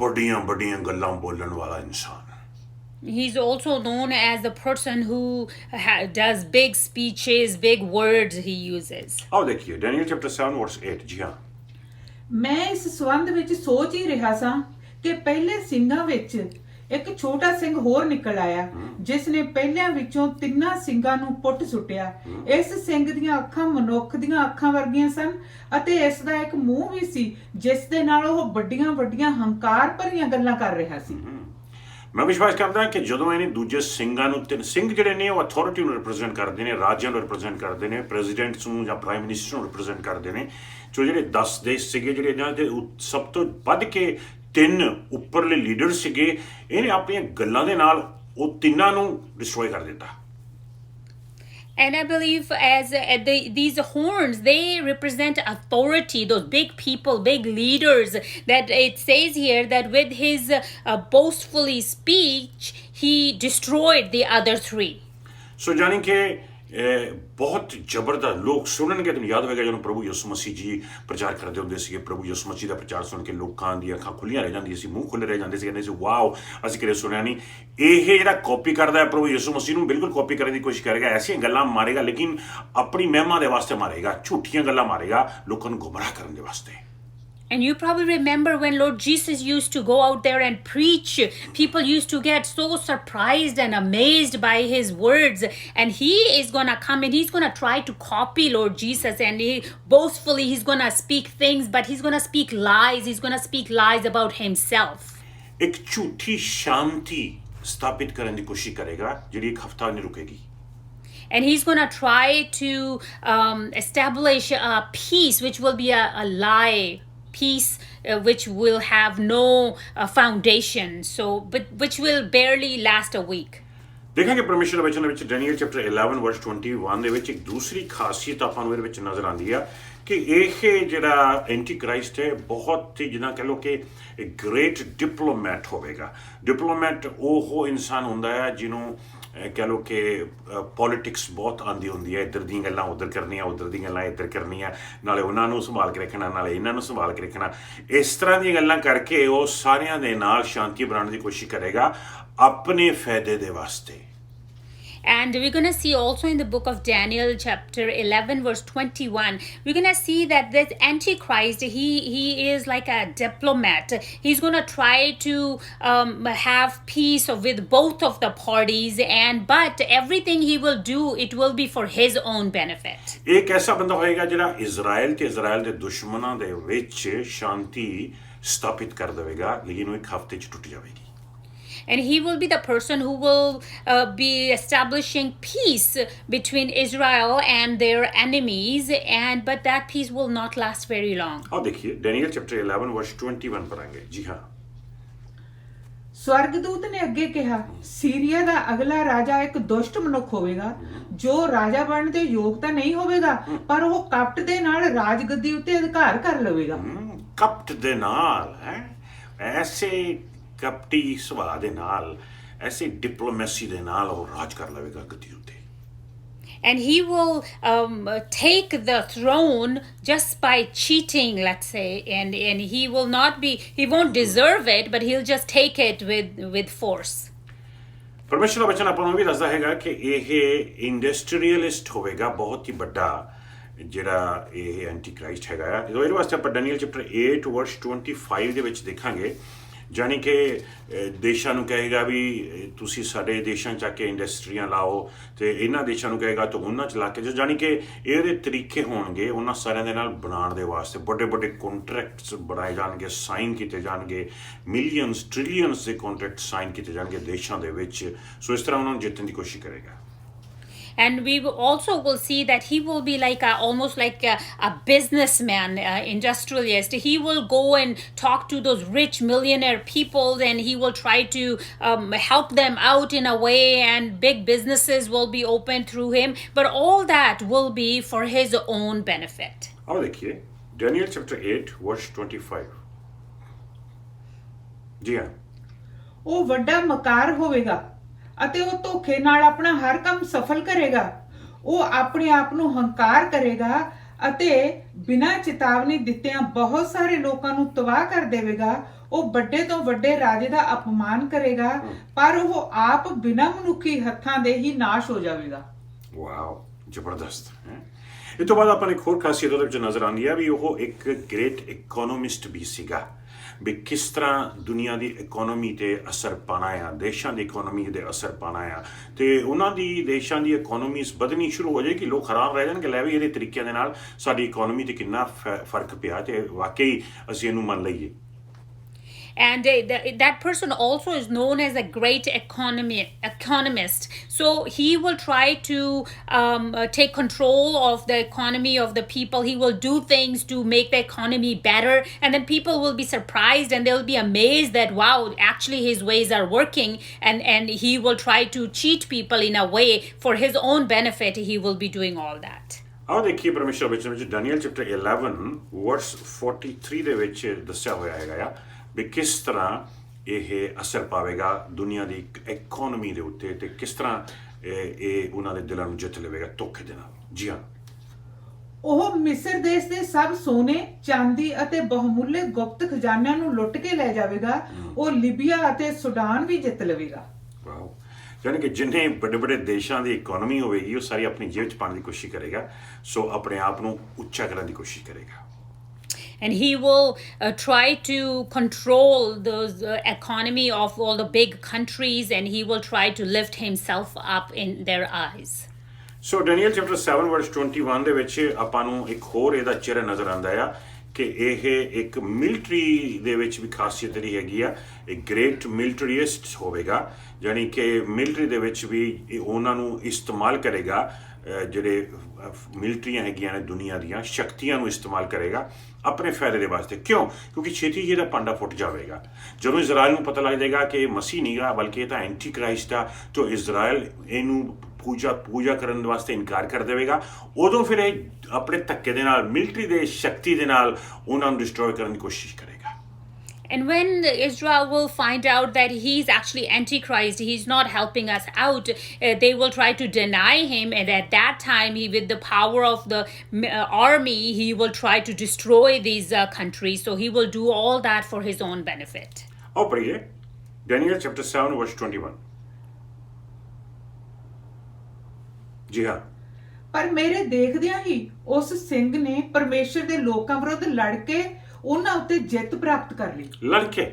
ਵੱਡੀਆਂ ਗੱਲਾਂ ਬੋਲਣ ਵਾਲਾ ਇਨਸਾਨ। He's also known as the person who does big speeches, big words he uses. ਆਓ ਦੇਖੀਏ ਡੈਨੀਅਲ ਚੈਪਟਰ 7 verse 8। ਜੀ ਹਾਂ, ਮੈਂ ਇਸ ਸੰਬੰਧ ਵਿੱਚ ਸੋਚ ਹੀ ਰਿਹਾ ਸਾਂ ਕਿ ਪਹਿਲੇ ਸਿੰਘਾਂ ਵਿੱਚ ਇੱਕ ਛੋਟਾ ਸਿੰਘ ਹੋਰ ਨਿਕਲ ਆਇਆ ਜਿਸ ਨੇ ਪਹਿਲਿਆਂ ਵਿੱਚੋਂ 3 ਸਿੰਘਾਂ ਨੂੰ ਪੁੱਟ ਸੁੱਟਿਆ। ਇਸ ਸਿੰਘ ਦੀਆਂ ਅੱਖਾਂ ਮਨੁੱਖ ਦੀਆਂ ਅੱਖਾਂ ਵਰਗੀਆਂ ਸਨ ਅਤੇ ਇਸ ਦਾ ਇੱਕ ਮੂੰਹ ਵੀ ਸੀ ਜਿਸ ਦੇ ਨਾਲ ਉਹ ਵੱਡੀਆਂ ਹੰਕਾਰ ਭਰੀਆਂ ਗੱਲਾਂ ਕਰ ਰਿਹਾ ਸੀ। ਮੈਂ ਵਿਸ਼ਵਾਸ ਕਰਦਾ ਕਿ ਜਦੋਂ ਇਹਨੇ ਦੂਜੇ ਸਿੰਘਾਂ ਨੂੰ, 3 ਸਿੰਘ ਜਿਹੜੇ ਨੇ ਉਹ ਅਥਾਰਟੀ ਨੂੰ ਰਿਪਰੈਜ਼ੈਂਟ ਕਰਦੇ ਨੇ, ਰਾਜਾਂ ਨੂੰ ਰਿਪਰੈਜ਼ੈਂਟ ਕਰਦੇ ਨੇ, ਪ੍ਰੈਜ਼ੀਡੈਂਟਸ ਨੂੰ ਜਾਂ ਪ੍ਰਾਈਮ ਮਿਨਿਸਟਰ ਨੂੰ ਰਿਪਰੈਜ਼ੈਂਟ ਕਰਦੇ ਨੇ। ਸੋ ਜਿਹੜੇ 10 ਦੇਸ਼ ਸੀਗੇ ਜਿਹੜੇ ਇਹਨਾਂ ਦੇ ਸਭ ਤੋਂ ਵੱਧ ਕੇ 3 ਉੱਪਰਲੇ ਲੀਡਰ ਸੀਗੇ, ਇਹਨੇ ਆਪਣੀਆਂ ਗੱਲਾਂ ਦੇ ਨਾਲ ਉਹ ਤਿੰਨਾਂ ਨੂੰ ਡਿਸਟਰੋਏ ਕਰ ਦਿੱਤਾ। And I believe as these horns, they represent authority, those big people, big leaders. That it says here that with his boastfully speech, he destroyed the other three. ਸੋ ਜਾਣੀ ਕਿ ਬਹੁਤ ਜ਼ਬਰਦਸਤ ਲੋਕ ਸੁਣਨਗੇ। ਤੁਹਾਨੂੰ ਯਾਦ ਹੋਵੇਗਾ ਜਦੋਂ ਪ੍ਰਭੂ ਯਿਸੂ ਮਸੀਹ ਜੀ ਪ੍ਰਚਾਰ ਕਰਦੇ ਹੁੰਦੇ ਸੀਗੇ, ਪ੍ਰਭੂ ਯਿਸੂ ਮਸੀਹ ਦਾ ਪ੍ਰਚਾਰ ਸੁਣ ਕੇ ਲੋਕਾਂ ਦੀਆਂ ਅੱਖਾਂ ਖੁੱਲੀਆਂ ਰਹਿ ਜਾਂਦੀਆਂ ਸੀ, ਮੂੰਹ ਖੁੱਲੇ ਰਹਿ ਜਾਂਦੇ ਸੀ, ਕਹਿੰਦੇ ਸੀ ਵਾਓ ਅਸੀਂ ਕਦੇ ਸੁਣਿਆ ਨਹੀਂ। ਇਹ ਜਿਹੜਾ ਕਾਪੀ ਕਰਦਾ ਹੈ ਪ੍ਰਭੂ ਯਿਸੂ ਮਸੀਹ ਨੂੰ, ਬਿਲਕੁਲ ਕਾਪੀ ਕਰਨ ਦੀ ਕੋਸ਼ਿਸ਼ ਕਰੇਗਾ, ਐਸੀਆਂ ਗੱਲਾਂ ਮਾਰੇਗਾ, ਲੇਕਿਨ ਆਪਣੀ ਮਹਿਮਾ ਦੇ ਵਾਸਤੇ ਮਾਰੇਗਾ, ਝੂਠੀਆਂ ਗੱਲਾਂ ਮਾਰੇਗਾ ਲੋਕਾਂ ਨੂੰ ਗੁੰਮਰਾਹ ਕਰਨ ਦੇ ਵਾਸਤੇ। And you probably remember when Lord Jesus used to go out there and preach, people used to get so surprised and amazed by his words. And he is going to come and he's going to try to copy Lord Jesus. And boastfully, he's going to speak things, but he's going to speak lies. He's going to speak lies about himself. ਇੱਕ ਝੂਠੀ ਸ਼ਾਂਤੀ ਸਥਾਪਿਤ ਕਰਨ ਦੀ ਕੋਸ਼ਿਸ਼ ਕਰੇਗਾ ਜਿਹੜੀ ਇੱਕ ਹਫ਼ਤਾ ਨਹੀਂ ਰੁਕੇਗੀ। And he's going to try to establish a peace, which will be a lie. Peace which will have no foundation, but which will barely last a week. ਦੇਖਾਂਗੇ ਪਰਮੇਸ਼ਰ ਦੇ ਵਚਨ ਦੇ ਵਿੱਚ ਡੈਨੀਅਲ ਚੈਪਟਰ 11 ਵਰਸ 21 ਦੇ ਵਿੱਚ ਇੱਕ ਦੂਸਰੀ ਖਾਸੀਅਤ ਆਪਾਂ ਨੂੰ ਇਹਦੇ ਵਿੱਚ ਨਜ਼ਰ ਆਉਂਦੀ ਆ ਕਿ ਇਹ ਜਿਹੜਾ ਐਂਟੀ ਕ੍ਰਾਈਸਟ ਹੈ ਬਹੁਤ ਹੀ ਜਿੱਦਾਂ ਕਹਿ ਲਓ ਕਿ ਗ੍ਰੇਟ ਡਿਪਲੋਮੈਟ ਹੋਵੇਗਾ। ਡਿਪਲੋਮੈਟ ਉਹ ਇਨਸਾਨ ਹੁੰਦਾ ਹੈ ਜਿਹਨੂੰ ਕਹਿ ਲਓ ਕਿ ਪੋਲੀਟਿਕਸ ਬਹੁਤ ਆਉਂਦੀ ਹੁੰਦੀ ਹੈ, ਇੱਧਰ ਦੀਆਂ ਗੱਲਾਂ ਉੱਧਰ ਕਰਨੀਆਂ, ਉੱਧਰ ਦੀਆਂ ਗੱਲਾਂ ਇੱਧਰ ਕਰਨੀਆਂ, ਨਾਲੇ ਉਹਨਾਂ ਨੂੰ ਸੰਭਾਲ ਕੇ ਰੱਖਣਾ, ਨਾਲੇ ਇਹਨਾਂ ਨੂੰ ਸੰਭਾਲ ਕੇ ਰੱਖਣਾ। ਇਸ ਤਰ੍ਹਾਂ ਦੀਆਂ ਗੱਲਾਂ ਕਰਕੇ ਉਹ ਸਾਰਿਆਂ ਦੇ ਨਾਲ ਸ਼ਾਂਤੀ ਬਣਾਉਣ ਦੀ ਕੋਸ਼ਿਸ਼ ਕਰੇਗਾ ਆਪਣੇ ਫਾਇਦੇ ਦੇ ਵਾਸਤੇ। And we're going to see also in the book of Daniel chapter 11 verse 21, we're going to see that this Antichrist, he is like a diplomat. He's going to try to have peace with both of the parties, but everything he will do, it will be for his own benefit. ਇੱਕ ਐਸਾ ਬੰਦਾ ਹੋਏਗਾ ਜਿਹੜਾ Israel ਤੇ Israel ਦੇ ਦੁਸ਼ਮਣਾਂ ਦੇ ਵਿੱਚ ਸ਼ਾਂਤੀ ਸਥਾਪਿਤ ਕਰ ਦੇਵੇਗਾ, ਲੇਕਿਨ ਉਹ ਇੱਕ ਹਫ਼ਤੇ 'ਚ ਟੁੱਟ ਜਾਵੇਗੀ। And he will be the person who will be establishing peace between Israel and their enemies, but that peace will not last very long. ਆਓ ਦੇਖੀਏ ਡੈਨੀਅਲ ਚੈਪਟਰ 11 ਵਰਸ 21 ਪੜਾਂਗੇ। ਜੀ ਹਾਂ, ਸਵਰਗਦੂਤ ਨੇ ਅੱਗੇ ਕਿਹਾ, ਸੀਰੀਆ ਦਾ ਅਗਲਾ ਰਾਜਾ ਇੱਕ ਦੁਸ਼ਟ ਮਨੁੱਖ ਹੋਵੇਗਾ ਜੋ ਰਾਜਾ ਬਣਨ ਦੇ ਯੋਗ ਤਾਂ ਨਹੀਂ ਹੋਵੇਗਾ, ਪਰ ਉਹ ਕਪਟ ਦੇ ਨਾਲ ਰਾਜਗੱਦੀ ਉੱਤੇ ਅਧਿਕਾਰ ਕਰ ਲਵੇਗਾ। ਕਪਟ ਦੇ ਨਾਲ ਹੈ, ਐਸੇ ਕਪਟੀ ਸੁਭਾਅ ਦੇ ਨਾਲ, ਐਸੀ ਡਿਪਲੋਮੈਸੀ ਦੇ ਨਾਲ ਉਹ ਰਾਜ ਕਰ ਲਵੇਗਾ ਗੱਦੀ ਉੱਤੇ। And he will take the throne just by cheating, let's say, and he will not be, he won't deserve it, but he'll just take it with force. ਪਰਮੇਸ਼ਰ ਦਾ ਵਚਨ ਆਪਾਂ ਨੂੰ ਵੀ ਦੱਸਦਾ ਹੈਗਾ ਕਿ ਇਹ ਇੰਡਸਟਰੀਅਲਿਸਟ ਹੋਵੇਗਾ, ਬਹੁਤ ਹੀ ਵੱਡਾ ਜਿਹੜਾ ਇਹ ਐਂਟੀ ਕ੍ਰਾਈਸਟ ਹੈਗਾ ਆ। ਇਹਦੇ ਵਾਸਤੇ ਆਪਾਂ ਡੈਨੀਅਲ ਚੈਪਟਰ 8 ਵਰਸ 25 ਦੇ ਵਿੱਚ ਦੇਖਾਂਗੇ, ਜਾਣੀ ਕਿ ਦੇਸ਼ਾਂ ਨੂੰ ਕਹੇਗਾ ਵੀ ਤੁਸੀਂ ਸਾਡੇ ਦੇਸ਼ਾਂ 'ਚ ਆ ਕੇ ਇੰਡਸਟਰੀਆਂ ਲਾਓ, ਅਤੇ ਇਹਨਾਂ ਦੇਸ਼ਾਂ ਨੂੰ ਕਹੇਗਾ ਤਾਂ ਉਹਨਾਂ 'ਚ ਲਾ ਕੇ, ਜਾਣੀ ਕਿ ਇਹਦੇ ਤਰੀਕੇ ਹੋਣਗੇ ਉਹਨਾਂ ਸਾਰਿਆਂ ਦੇ ਨਾਲ ਬਣਾਉਣ ਦੇ ਵਾਸਤੇ। ਵੱਡੇ ਵੱਡੇ ਕੰਟਰੈਕਟਸ ਬਣਾਏ ਜਾਣਗੇ, ਸਾਈਨ ਕੀਤੇ ਜਾਣਗੇ, ਮਿਲੀਅਨਸ ਟ੍ਰਿਲੀਅਨਸ ਦੇ ਕੰਟਰੈਕਟ ਸਾਈਨ ਕੀਤੇ ਜਾਣਗੇ ਦੇਸ਼ਾਂ ਦੇ ਵਿੱਚ। ਸੋ ਇਸ ਤਰ੍ਹਾਂ ਉਹਨਾਂ ਨੂੰ ਜਿੱਤਣ ਦੀ ਕੋਸ਼ਿਸ਼ ਕਰੇਗਾ। And we also will see that he will be like almost like a businessman, industrialist. He will go and talk to those rich millionaire people, and he will try to help them out in a way, and big businesses will be opened through him. But all that will be for his own benefit. ਆਓ ਦੇਖੀਏ Daniel chapter 8 ਵਰਸ 25। ਜੀ ਹਾਂ, ਉਹ ਵੱਡਾ ਮਕਾਰ ਹੋਵੇਗਾ ਅਤੇ ਉਹ ਧੋਖੇ ਨਾਲ ਆਪਣਾ ਹਰ ਕੰਮ ਸਫਲ ਕਰੇਗਾ। ਉਹ ਆਪਣੇ ਆਪ ਨੂੰ ਹੰਕਾਰ ਕਰੇਗਾ ਅਤੇ ਬਿਨਾਂ ਚੇਤਾਵਨੀ ਦਿੱਤਿਆਂ ਬਹੁਤ ਸਾਰੇ ਲੋਕਾਂ ਨੂੰ ਤਬਾਹ ਕਰ ਦੇਵੇਗਾ। ਉਹ ਵੱਡੇ ਤੋਂ ਵੱਡੇ ਰਾਜੇ ਦਾ ਅਪਮਾਨ ਕਰੇਗਾ, ਪਰ ਉਹ ਆਪ ਬਿਨਾਂ ਮਨੁੱਖੀ ਹੱਥਾਂ ਦੇ ਹੀ ਨਾਸ਼ ਹੋ ਜਾਵੇਗਾ। ਵਾਓ, ਜ਼ਬਰਦਸਤ ਹੈ। ਇਹ ਤੋਂ ਬਾਅਦ ਆਪਾਂ ਨੂੰ ਇੱਕ ਹੋਰ ਖਾਸੀਅਤ ਉਹਦੇ ਵਿੱਚ ਨਜ਼ਰ ਆਉਂਦੀ ਹੈ ਵੀ ਉਹ ਇੱਕ ਗ੍ਰੇਟ ਇਕੋਨੋਮਿਸਟ ਵੀ ਸੀਗਾ, ਵੀ ਕਿਸ ਤਰ੍ਹਾਂ ਦੁਨੀਆ ਦੀ ਇਕੋਨੋਮੀ 'ਤੇ ਅਸਰ ਪਾਉਣਾ ਆ, ਦੇਸ਼ਾਂ ਦੀ ਇਕੋਨੋਮੀ 'ਤੇ ਅਸਰ ਪਾਉਣਾ ਆ, ਅਤੇ ਉਹਨਾਂ ਦੀ ਦੇਸ਼ਾਂ ਦੀ ਇਕੋਨੋਮੀਜ਼ ਵਧਣੀ ਸ਼ੁਰੂ ਹੋ ਜਾਏਗੀ। ਲੋਕ ਹੈਰਾਨ ਰਹਿ ਜਾਣਗੇ, ਲੈ ਵੀ ਇਹਦੇ ਤਰੀਕਿਆਂ ਦੇ ਨਾਲ ਸਾਡੀ ਇਕੋਨੋਮੀ 'ਤੇ ਕਿੰਨਾ ਫਰਕ ਪਿਆ, ਅਤੇ ਵਾਕਈ ਅਸੀਂ ਇਹਨੂੰ ਮੰਨ ਲਈਏ। And that person also is known as a great economist. So he will try to take control of the economy of the people. He will do things to make the economy better, and then people will be surprised and they'll be amazed that wow, actually his ways are working, and he will try to cheat people in a way for his own benefit. He will be doing all that. ਆਓ ਦੇਖੀਏ ਪਰਮੇਸ਼ਰ ਵਚਨ ਵਿੱਚ Daniel chapter 11 ਵਰਸ 43 ਦੇ ਵਿੱਚ ਦੱਸਿਆ ਹੋਇਆ ਹੈਗਾ ਆ ਵੀ ਕਿਸ ਤਰ੍ਹਾਂ ਇਹ ਅਸਰ ਪਾਵੇਗਾ ਦੁਨੀਆ ਦੀ ਇਕਨੋਮੀ ਦੇ ਉੱਤੇ ਤੇ ਕਿਸ ਤਰ੍ਹਾਂ ਇਹ ਉਹਨਾਂ ਦੇ ਦਿਲਾਂ ਨੂੰ ਜਿੱਤ ਲਵੇਗਾ ਧੋਖੇ ਦੇ ਨਾਲ। ਜੀ ਹਾਂ, ਉਹ ਮਿਸਰ ਦੇਸ਼ ਦੇ ਸਭ ਸੋਨੇ ਚਾਂਦੀ ਅਤੇ ਬਹੁਮੁੱਲੇ ਗੁਪਤ ਖਜ਼ਾਨਿਆਂ ਨੂੰ ਲੁੱਟ ਕੇ ਲੈ ਜਾਵੇਗਾ। ਉਹ ਲਿਬੀਆ ਅਤੇ ਸੁਡਾਨ ਵੀ ਜਿੱਤ ਲਵੇਗਾ। ਵਾਓ, ਯਾਨੀ ਕਿ ਜਿੰਨੇ ਵੱਡੇ ਵੱਡੇ ਦੇਸ਼ਾਂ ਦੀ ਇਕਨੋਮੀ ਹੋਵੇਗੀ ਉਹ ਸਾਰੀ ਆਪਣੀ ਜੇਬ 'ਚ ਪਾਉਣ ਦੀ ਕੋਸ਼ਿਸ਼ ਕਰੇਗਾ, ਸੋ ਆਪਣੇ ਆਪ ਨੂੰ ਉੱਚਾ ਕਰਨ ਦੀ ਕੋਸ਼ਿਸ਼ ਕਰੇਗਾ। And he will try to control the economy of all the big countries, and he will try to lift himself up in their eyes. So Daniel chapter 7 ਵਰਸ 21 ਦੇ ਵਿੱਚ ਆਪਾਂ ਨੂੰ ਇੱਕ ਹੋਰ ਇਹਦਾ ਚਿਹਰਾ ਨਜ਼ਰ ਆਉਂਦਾ ਆ ਕਿ ਇਹ ਇੱਕ ਮਿਲਟਰੀ ਦੇ ਵਿੱਚ ਵੀ ਖਾਸੀਅਤ ਜਿਹੜੀ ਹੈਗੀ ਆ, ਇੱਕ ਗ੍ਰੇਟ ਮਿਲਟਰੀਸਟ ਹੋਵੇਗਾ, ਯਾਨੀ ਕਿ ਮਿਲਟਰੀ ਦੇ ਵਿੱਚ ਵੀ ਇਹ ਉਹਨਾਂ ਨੂੰ ਇਸਤੇਮਾਲ ਕਰੇਗਾ, ਜਿਹੜੇ ਮਿਲਟਰੀਆਂ ਹੈਗੀਆਂ ਨੇ ਦੁਨੀਆ ਦੀਆਂ ਸ਼ਕਤੀਆਂ ਨੂੰ ਇਸਤੇਮਾਲ ਕਰੇਗਾ ਆਪਣੇ ਫਾਇਦੇ ਦੇ ਵਾਸਤੇ। ਕਿਉਂ? ਕਿਉਂਕਿ ਛੇਤੀ ਜਿਹਦਾ ਪਾਂਡਾ ਫੁੱਟ ਜਾਵੇਗਾ। ਜਦੋਂ ਇਜ਼ਰਾਈਲ ਨੂੰ ਪਤਾ ਲੱਗ ਜਾਏਗਾ ਕਿ ਇਹ ਮਸੀਹ ਨਹੀਂ ਗਾ ਬਲਕਿ ਇਹ ਤਾਂ ਐਂਟੀ ਕ੍ਰਾਈਸਟ ਆ, ਤਾਂ ਇਜ਼ਰਾਈਲ ਇਹਨੂੰ ਪੂਜਾ ਕਰਨ ਵਾਸਤੇ ਇਨਕਾਰ ਕਰ ਦੇਵੇਗਾ। ਉਦੋਂ ਫਿਰ ਇਹ ਆਪਣੇ ਧੱਕੇ ਦੇ ਨਾਲ ਮਿਲਟਰੀ ਦੇ ਸ਼ਕਤੀ ਦੇ ਨਾਲ ਉਹਨਾਂ ਨੂੰ ਡਿਸਟਰੋਏ ਕਰਨ ਦੀ ਕੋਸ਼ਿਸ਼ ਕਰੇਗਾ। And when Israel will find out that he's actually Antichrist, he's not helping us out, they will try to deny him. And at that time, he, with the power of the army, he will try to destroy these countries. So he will do all that for his own benefit. ਆਓ ਪੜ੍ਹੀਏ Daniel chapter 7 ਵਰਸ 21। ਜੀ ਹਾਂ, ਪਰ ਮੇਰੇ ਦੇਖਦਿਆਂ ਹੀ ਉਸ ਸਿੰਘ ਨੇ ਪਰਮੇਸ਼ਰ ਦੇ ਲੋਕਾਂ ਵਿਰੁੱਧ ਲੜ ਕੇ ਉਹਨਾਂ ਉੱਤੇ ਜਿੱਤ ਪ੍ਰਾਪਤ ਕਰ ਲਈ। ਲੜਕੇ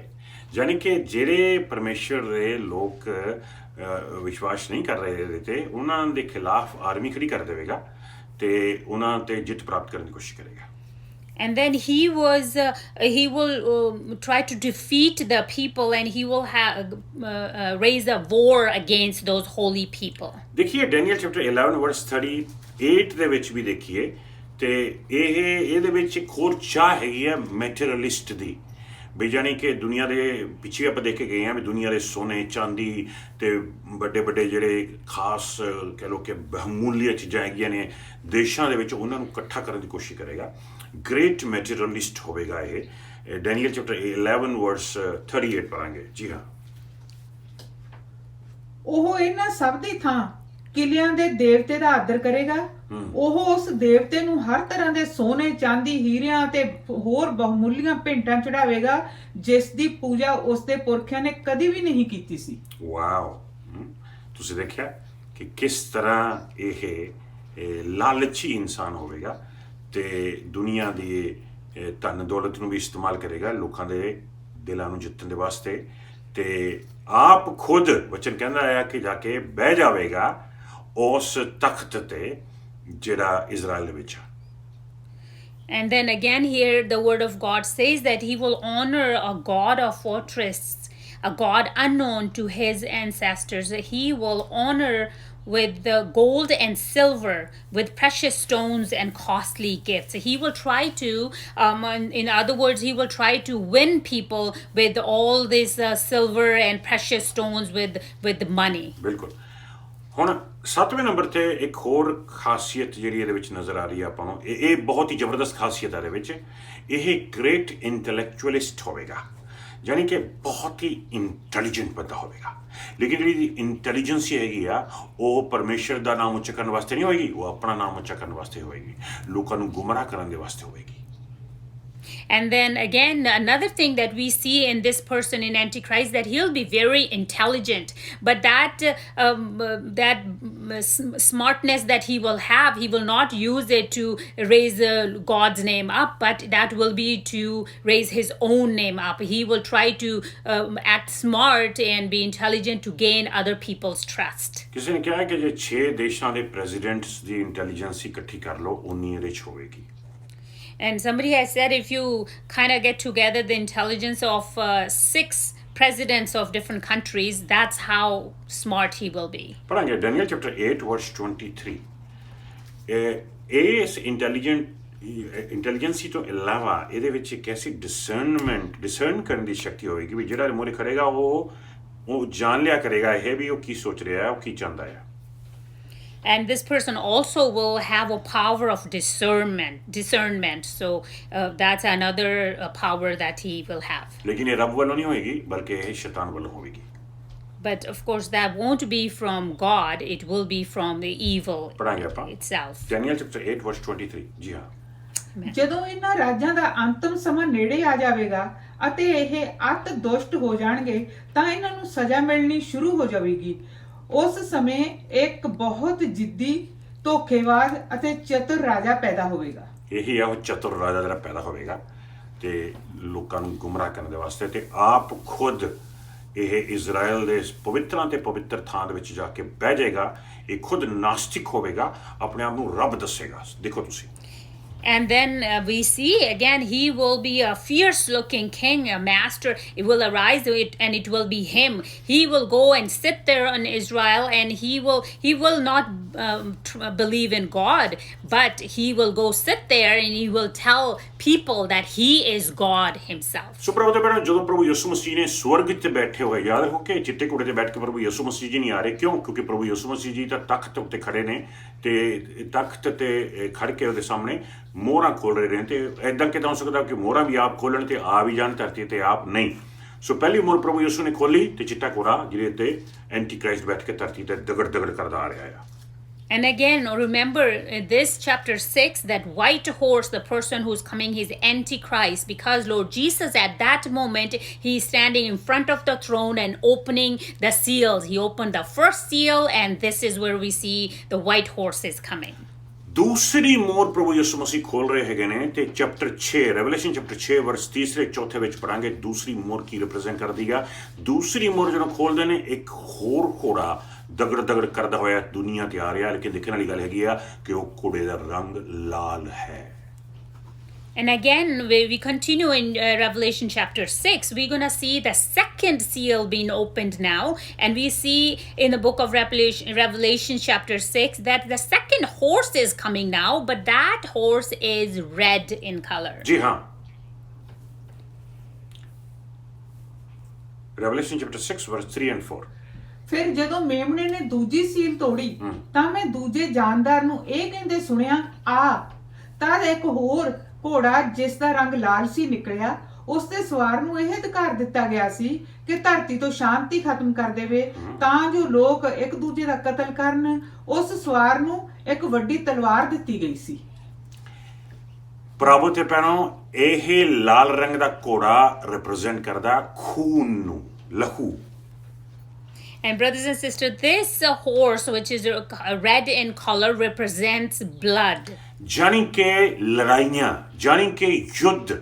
ਯਾਨੀ ਕਿ ਜਿਹੜੇ ਪਰਮੇਸ਼ਰ ਦੇ ਲੋਕ ਵਿਸ਼ਵਾਸ ਨਹੀਂ ਕਰ ਰਹੇ ਇਹਦੇ ਤੇ, ਉਹਨਾਂ ਦੇ ਖਿਲਾਫ ਆਰਮੀ ਖੜੀ ਕਰ ਦੇਵੇਗਾ ਤੇ ਉਹਨਾਂ ਤੇ ਜਿੱਤ ਪ੍ਰਾਪਤ ਕਰਨ ਦੀ ਕੋਸ਼ਿਸ਼ ਕਰੇਗਾ। And then he will try to defeat the people, and he will raise a war against those holy people. ਦੇਖੀਏ ਡੈਨੀਅਲ ਚੈਪਟਰ 11 ਵਰਸ 38 ਦੇ ਵਿੱਚ ਵੀ ਦੇਖੀਏ ਤੇ ਇਹਦੇ ਵਿੱਚ ਇੱਕ ਹੋਰ ਚਾਹ ਹੈਗੀ ਆ ਮੈਟੀਰੀਅਲਿਸਟ ਦੀ, ਵੀ ਜਾਨੀ ਕਿ ਦੁਨੀਆ ਦੇ ਪਿੱਛੇ ਆਪਾਂ ਦੇਖ ਕੇ ਗਏ ਹਾਂ ਵੀ ਦੁਨੀਆ ਦੇ ਸੋਨੇ ਚਾਂਦੀ ਤੇ ਵੱਡੇ ਵੱਡੇ ਜਿਹੜੇ ਖਾਸ ਕਹਿ ਲਓ ਕਿ ਬਹੁਮੁੱਲੀਆਂ ਚੀਜ਼ਾਂ ਹੈਗੀਆਂ ਨੇ ਦੇਸ਼ਾਂ ਦੇ ਵਿੱਚ, ਉਹਨਾਂ ਨੂੰ ਇਕੱਠਾ ਕਰਨ ਦੀ ਕੋਸ਼ਿਸ਼ ਕਰੇਗਾ। ਗ੍ਰੇਟ ਮੈਟੀਰੀਅਲਿਸਟ ਹੋਵੇਗਾ ਇਹ। ਡੈਨੀਅਲ ਚੈਪਟਰ 11 ਵਰਸ 38 ਪੜਾਂਗੇ। ਜੀ ਹਾਂ, ਉਹ ਇਹਨਾਂ ਸਭ ਦੀ ਥਾਂ ਕਿਲਿਆਂ ਦੇ ਦੇਵਤੇ ਦਾ ਆਦਰ ਕਰੇਗਾ। ਉਹ ਉਸ ਦੇਵਤੇ ਨੂੰ ਹਰ ਤਰ੍ਹਾਂ ਦੇ ਸੋਨੇ ਚਾਂਦੀ ਹੀਰਿਆਂ ਤੇ ਹੋਰ ਬਹੁਮੁੱਲੀਆਂ ਭੇਂਟਾਂ ਚੜਾਵੇਗਾ ਜਿਸ ਦੀ ਪੂਜਾ ਉਸ ਦੇ ਪੁਰਖਿਆਂ ਨੇ ਕਦੀ ਵੀ ਨਹੀਂ ਕੀਤੀ ਸੀ। ਵਾਓ, ਤੁਸੀਂ ਦੇਖਿਆ ਕਿ ਕਿਸ ਤਰ੍ਹਾਂ ਇਹ ਲਾਲਚੀ ਇਨਸਾਨ ਹੋਵੇਗਾ ਤੇ ਦੁਨੀਆ ਦੀ ਧਨ ਦੌਲਤ ਨੂੰ ਵੀ ਇਸਤੇਮਾਲ ਕਰੇਗਾ ਲੋਕਾਂ ਦੇ ਦਿਲਾਂ ਨੂੰ ਜਿੱਤਣ ਦੇ ਵਾਸਤੇ, ਤੇ ਆਪ ਖੁਦ ਵਚਨ ਕਹਿੰਦਾ ਹੈ ਕਿ ਜਾ ਕੇ ਬਹਿ ਜਾਵੇਗਾ ਉਸ ਤਖਤ ਤੇ ਜਿਹੜਾ ਇਜ਼ਰਾਈਲ ਦੇ ਵਿੱਚ ਆ। And then again here the word of God says that he will honor a God of fortress, a God unknown to his ancestors. He will honor with the gold and silver, with precious stones and costly gifts. He will try to, in other words, he will try to win people with all this silver and precious stones, with money. ਬਿਲਕੁਲ। ਹੁਣ 7ਵੇਂ number ਤੇ ਇੱਕ ਹੋਰ ਖਾਸੀਅਤ ਜਿਹੜੀ ਇਹਦੇ ਵਿੱਚ ਨਜ਼ਰ ਆ ਰਹੀ ਹੈ ਆਪਾਂ ਨੂੰ, ਇਹ ਬਹੁਤ ਹੀ ਜ਼ਬਰਦਸਤ ਖਾਸੀਅਤ ਹੈ ਇਹਦੇ ਵਿੱਚ। ਇਹ ਗ੍ਰੇਟ ਇੰਟੈਲੈਕਚੁਅਲਿਸਟ ਹੋਵੇਗਾ, ਯਾਨੀ ਕਿ ਬਹੁਤ ਹੀ ਇੰਟੈਲੀਜੈਂਟ ਬੰਦਾ ਹੋਵੇਗਾ। ਲੇਕਿਨ ਜਿਹੜੀ ਇੰਟੈਲੀਜੈਂਸੀ ਹੈਗੀ ਆ ਉਹ ਪਰਮੇਸ਼ਰ ਦਾ ਨਾਮ ਉੱਚਾ ਕਰਨ ਵਾਸਤੇ ਨਹੀਂ ਹੋਏਗੀ, ਉਹ ਆਪਣਾ ਨਾਮ ਉੱਚਾ ਕਰਨ ਵਾਸਤੇ ਹੋਏਗੀ, ਲੋਕਾਂ ਨੂੰ ਗੁੰਮਰਾਹ ਕਰਨ ਦੇ ਵਾਸਤੇ ਹੋਏਗੀ। And then again, another thing that we see in this person in Antichrist, that he'll be very intelligent, but that smartness that he will have, he will not use it to raise God's name up, but that will be to raise his own name up. He will try to act smart and be intelligent to gain other people's trust. ਕਿਸੇ ਨੇ ਕਿਹਾ ਕਿ ਜੇ 6 ਦੇਸ਼ਾਂ ਦੇ presidents ਦੀ intelligence ਇਕੱਠੀ ਕਰ ਲਓ ਉਨੀ ਇਹਦੇ 'ਚ ਹੋਵੇਗੀ। And somebody has said if you kind of get together the intelligence of 6 presidents of different countries, that's how smart he will be. ਪੜਾਂਗੇ ਡੈਨੀਅਲ ਚੈਪਟਰ 8 ਵਰਸ 23 ਇਸ ਇੰਟੈਲੀਜੈਂਸੀ ਤੋਂ ਇਲਾਵਾ ਇਹਦੇ ਵਿੱਚ ਇੱਕ ਐਸੀ ਡਿਸਰਨ ਕਰਨ ਦੀ ਸ਼ਕਤੀ ਹੋਏਗੀ ਵੀ ਜਿਹੜਾ ਮੂਹਰੇ ਖੜੇਗਾ ਉਹ ਜਾਣ ਲਿਆ ਕਰੇਗਾ ਇਹ ਵੀ ਉਹ ਕੀ ਸੋਚ ਰਿਹਾ ਹੈ ਉਹ ਕੀ ਚਾਹੁੰਦਾ ਹੈ And this person also will have a power of discernment. So that's another power that he will have. ਲੇਕਿਨ ਇਹ ਰੱਬ ਵੱਲੋਂ ਨਹੀਂ ਹੋਏਗੀ ਬਲਕਿ ਇਹ ਸ਼ੈਤਾਨ ਵੱਲੋਂ ਹੋਵੇਗੀ But of course, that won't be from God. It will be from the evil ਪੜਾਂਗੇ ਆਪਾਂ itself. ਡੈਨੀਅਲ ਚੈਪਟਰ 8 ਵਰਸ 23 ਜੀ ਹਾਂ ਜਦੋਂ ਇਹਨਾਂ ਰਾਜਾਂ ਦਾ ਅੰਤਮ ਸਮਾਂ ਨੇੜੇ ਆ ਜਾਵੇਗਾ ਅਤੇ ਇਹ ਅਤ ਦੁਸ਼ਟ ਹੋ ਜਾਣਗੇ ਤਾਂ ਇਹਨਾਂ ਨੂੰ ਸਜ਼ਾ ਮਿਲਣੀ ਸ਼ੁਰੂ ਹੋ ਜਾਵੇਗੀ ਉਸ ਸਮੇਂ ਇੱਕ ਬਹੁਤ ਜਿੱਦੀ ਧੋਖੇਬਾਜ਼ ਅਤੇ ਚਤੁਰ ਰਾਜਾ ਪੈਦਾ ਹੋਵੇਗਾ ਇਹੀ ਆ ਉਹ ਚਤੁਰ ਰਾਜਾ ਜਿਹੜਾ ਪੈਦਾ ਹੋਵੇਗਾ ਤੇ ਲੋਕਾਂ ਨੂੰ ਗੁੰਮਰਾਹ ਕਰਨ ਦੇ ਵਾਸਤੇ ਤੇ ਆਪ ਖੁਦ ਇਹ ਇਜ਼ਰਾਈਲ ਦੇ ਪਵਿੱਤਰਾਂ ਤੇ ਪਵਿੱਤਰ ਥਾਂ ਦੇ ਵਿੱਚ ਜਾ ਕੇ ਬਹਿ ਜਾਏਗਾ ਇਹ ਖੁਦ ਨਾਸਤਿਕ ਹੋਵੇਗਾ ਆਪਣੇ ਆਪ ਨੂੰ ਰੱਬ ਦੱਸੇਗਾ ਦੇਖੋ ਤੁਸੀਂ And then we see again, he will be a fierce looking king, a master. It will arise and it will be him. He will go and sit there in Israel and he will not believe in God, but he will go sit there and he will tell people that he is God himself. ਸੋ ਪ੍ਰਭੂ ਦੇ ਭੈਣੋ ਜਦੋਂ ਪ੍ਰਭੂ ਯਿਸੂ ਮਸੀਹ ਨੇ ਸਵਰਗ 'ਤੇ ਬੈਠੇ ਹੋਏ ਯਾਦ ਰੱਖੋ ਕਿ ਚਿੱਟੇ ਘੋੜੇ 'ਤੇ ਬੈਠ ਕੇ ਪ੍ਰਭੂ ਯਿਸੂ ਮਸੀਹ ਜੀ ਨਹੀਂ ਆ ਰਹੇ ਕਿਉਂ ਕਿਉਂਕਿ ਪ੍ਰਭੂ ਯਿਸੂ ਮਸੀਹ ਜੀ ਤਾਂ ਤਖਤ ਉੱਤੇ ਖੜੇ ਨੇ ਤੇ ਤਖਤ ਤੇ ਖੜ ਕੇ ਉਹਦੇ ਸਾਹਮਣੇ ਮੋਹਰਾਂ ਖੋਲ ਰਹੇ ਨੇ ਤੇ ਐਦਾਂ ਕਿਦਾਂ ਹੋ ਸਕਦਾ ਕਿ ਮੋਹਰਾਂ ਵੀ ਆਪ ਖੋਲਣ ਤੇ ਆ ਵੀ ਜਾਣ ਧਰਤੀ ਤੇ ਆਪ ਨਹੀਂ ਸੋ ਪਹਿਲੀ ਮੋਹਰ ਪ੍ਰਭੂ ਯਿਸੂ ਨੇ ਖੋਲੀ ਤੇ ਚਿੱਟਾ ਘੋੜਾ ਜਿਹਦੇ ਤੇ ਐਂਟੀ ਕ੍ਰਾਈਸਟ ਬੈਠ ਕੇ ਧਰਤੀ ਤੇ ਦਗੜ ਕਰਦਾ ਆ ਰਿਹਾ ਆ And again, remember this chapter 6, that white horse, the person who's coming, he's Antichrist, because Lord Jesus at that moment, he's standing in front of the throne and opening the seals. He opened the first seal, and this is where we see the white horse is coming. ਦੂਸਰੀ ਮੋਹਰ ਪ੍ਰਭੂ ਯਿਸੂ ਮਸੀਹ ਖੋਲ ਰਹੇ ਹੈਗੇ ਨੇ ਤੇ chapter 6 Revelation chapter 6 ਵਰਸ 3-4 ਵਿੱਚ ਪੜਾਂਗੇ ਦੂਸਰੀ ਮੋਹਰ ਕੀ ਰਿਪਰੈਜ਼ੈਂਟ ਕਰਦੀ ਆ ਦੂਸਰੀ ਮੋਹਰ ਜਦੋਂ ਖੋਲਦੇ ਨੇ ਇੱਕ ਹੋਰ ਘੋੜਾ ਦਗੜ ਕਰਦਾ ਹੋਇਆ ਦੁਨੀਆ ਤੇ ਆ ਰਿਹਾ ਲੇਕਿਨ ਦੇਖਣ ਵਾਲੀ ਗੱਲ ਹੈਗੀ ਆ ਕਿ ਉਹ ਘੋੜੇ ਦਾ ਰੰਗ ਲਾਲ ਹੈ And again, we continue in Revelation chapter 6. We're going to see the second seal being opened now. And we see in the book of Revelation chapter 6 that the second horse is coming now, but that horse is red in color. ਜੀ ਹਾਂ Revelation chapter 6 verse 3 and 4 ਫਿਰ ਜਦੋਂ ਮੇਮਣੇ ਨੇ ਦੂਜੀ ਸੀਲ ਤੋੜੀ ਤਾਂ ਮੈਂ ਦੂਜੇ ਜਾਨਦਾਰ ਨੂੰ ਇਹ ਕਹਿੰਦੇ ਸੁਣਿਆ ਆ ਤਦ ਇੱਕ ਹੋਰ ਘੋੜਾ ਜਿਸ ਦਾ ਰੰਗ ਲਾਲ ਸੀ ਨਿਕਲਿਆ ਉਸ ਦੇ ਸਵਾਰ ਨੂੰ ਇਹ ਅਧਿਕਾਰ ਦਿੱਤਾ ਗਿਆ ਸੀ ਕਿ ਧਰਤੀ ਤੋਂ ਸ਼ਾਂਤੀ ਖਤਮ ਕਰ ਦੇਵੇ ਤਾਂ ਜੋ ਲੋਕ ਇੱਕ ਦੂਜੇ ਦਾ ਕਤਲ ਕਰਨ ਉਸ ਸਵਾਰ ਨੂੰ ਇੱਕ ਵੱਡੀ ਤਲਵਾਰ ਦਿੱਤੀ ਗਈ ਸੀ ਪ੍ਰਭੂ ਤੇ ਭੈਣੋ ਇਹ ਲਾਲ ਰੰਗ ਦਾ ਘੋੜਾ ਰਿਪਰੈਜ਼ੈਂਟ ਕਰਦਾ ਖੂਨ ਨੂੰ ਲਹੂ And brothers and sisters, this horse, which is red in color, represents blood. ਜਾਣੀ ਕਿ ਲੜਾਈਆਂ ਜਾਣੀ ਕਿ ਯੁੱਧ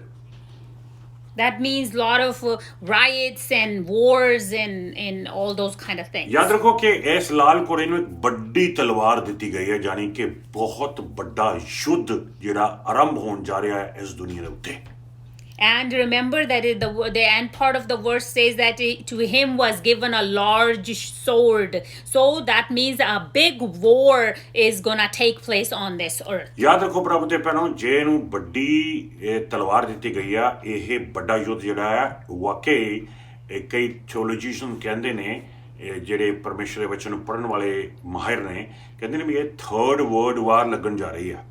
That means a lot of riots and wars and all those kind of things. ਯਾਦ ਰੱਖੋ ਕਿ ਇਸ ਲਾਲ ਘੋੜੇ ਨੂੰ ਇੱਕ ਵੱਡੀ ਤਲਵਾਰ ਦਿੱਤੀ ਗਈ ਹੈ ਜਾਣੀ ਕਿ ਬਹੁਤ ਵੱਡਾ ਯੁੱਧ ਜਿਹੜਾ ਆਰੰਭ ਹੋਣ ਜਾ ਰਿਹਾ ਹੈ ਇਸ ਦੁਨੀਆ ਦੇ ਉੱਤੇ And remember that the end part of the verse says that to him was given a large sword. So that means a big war is going to take place on this earth. ਯਾਦ ਰੱਖੋ ਪ੍ਰਭੂ ਤੇ ਭੈਣੋ ਜੇ ਇਹਨੂੰ ਵੱਡੀ ਤਲਵਾਰ ਦਿੱਤੀ ਗਈ ਆ ਇਹ ਵੱਡਾ ਯੁੱਧ ਜਿਹੜਾ ਹੈ ਵਾਕਈ ਕਈ ਥਿਓਲੋਜੀਸ਼ਨ ਕਹਿੰਦੇ ਨੇ ਜਿਹੜੇ ਪਰਮੇਸ਼ਰ ਦੇ ਵਚਨ ਨੂੰ ਪੜ੍ਹਨ ਵਾਲੇ ਮਾਹਿਰ ਨੇ ਕਹਿੰਦੇ ਨੇ ਵੀ ਇਹ ਥਰਡ ਵਰਲਡ ਵਾਰ ਲੱਗਣ ਜਾ ਰਹੀ ਆ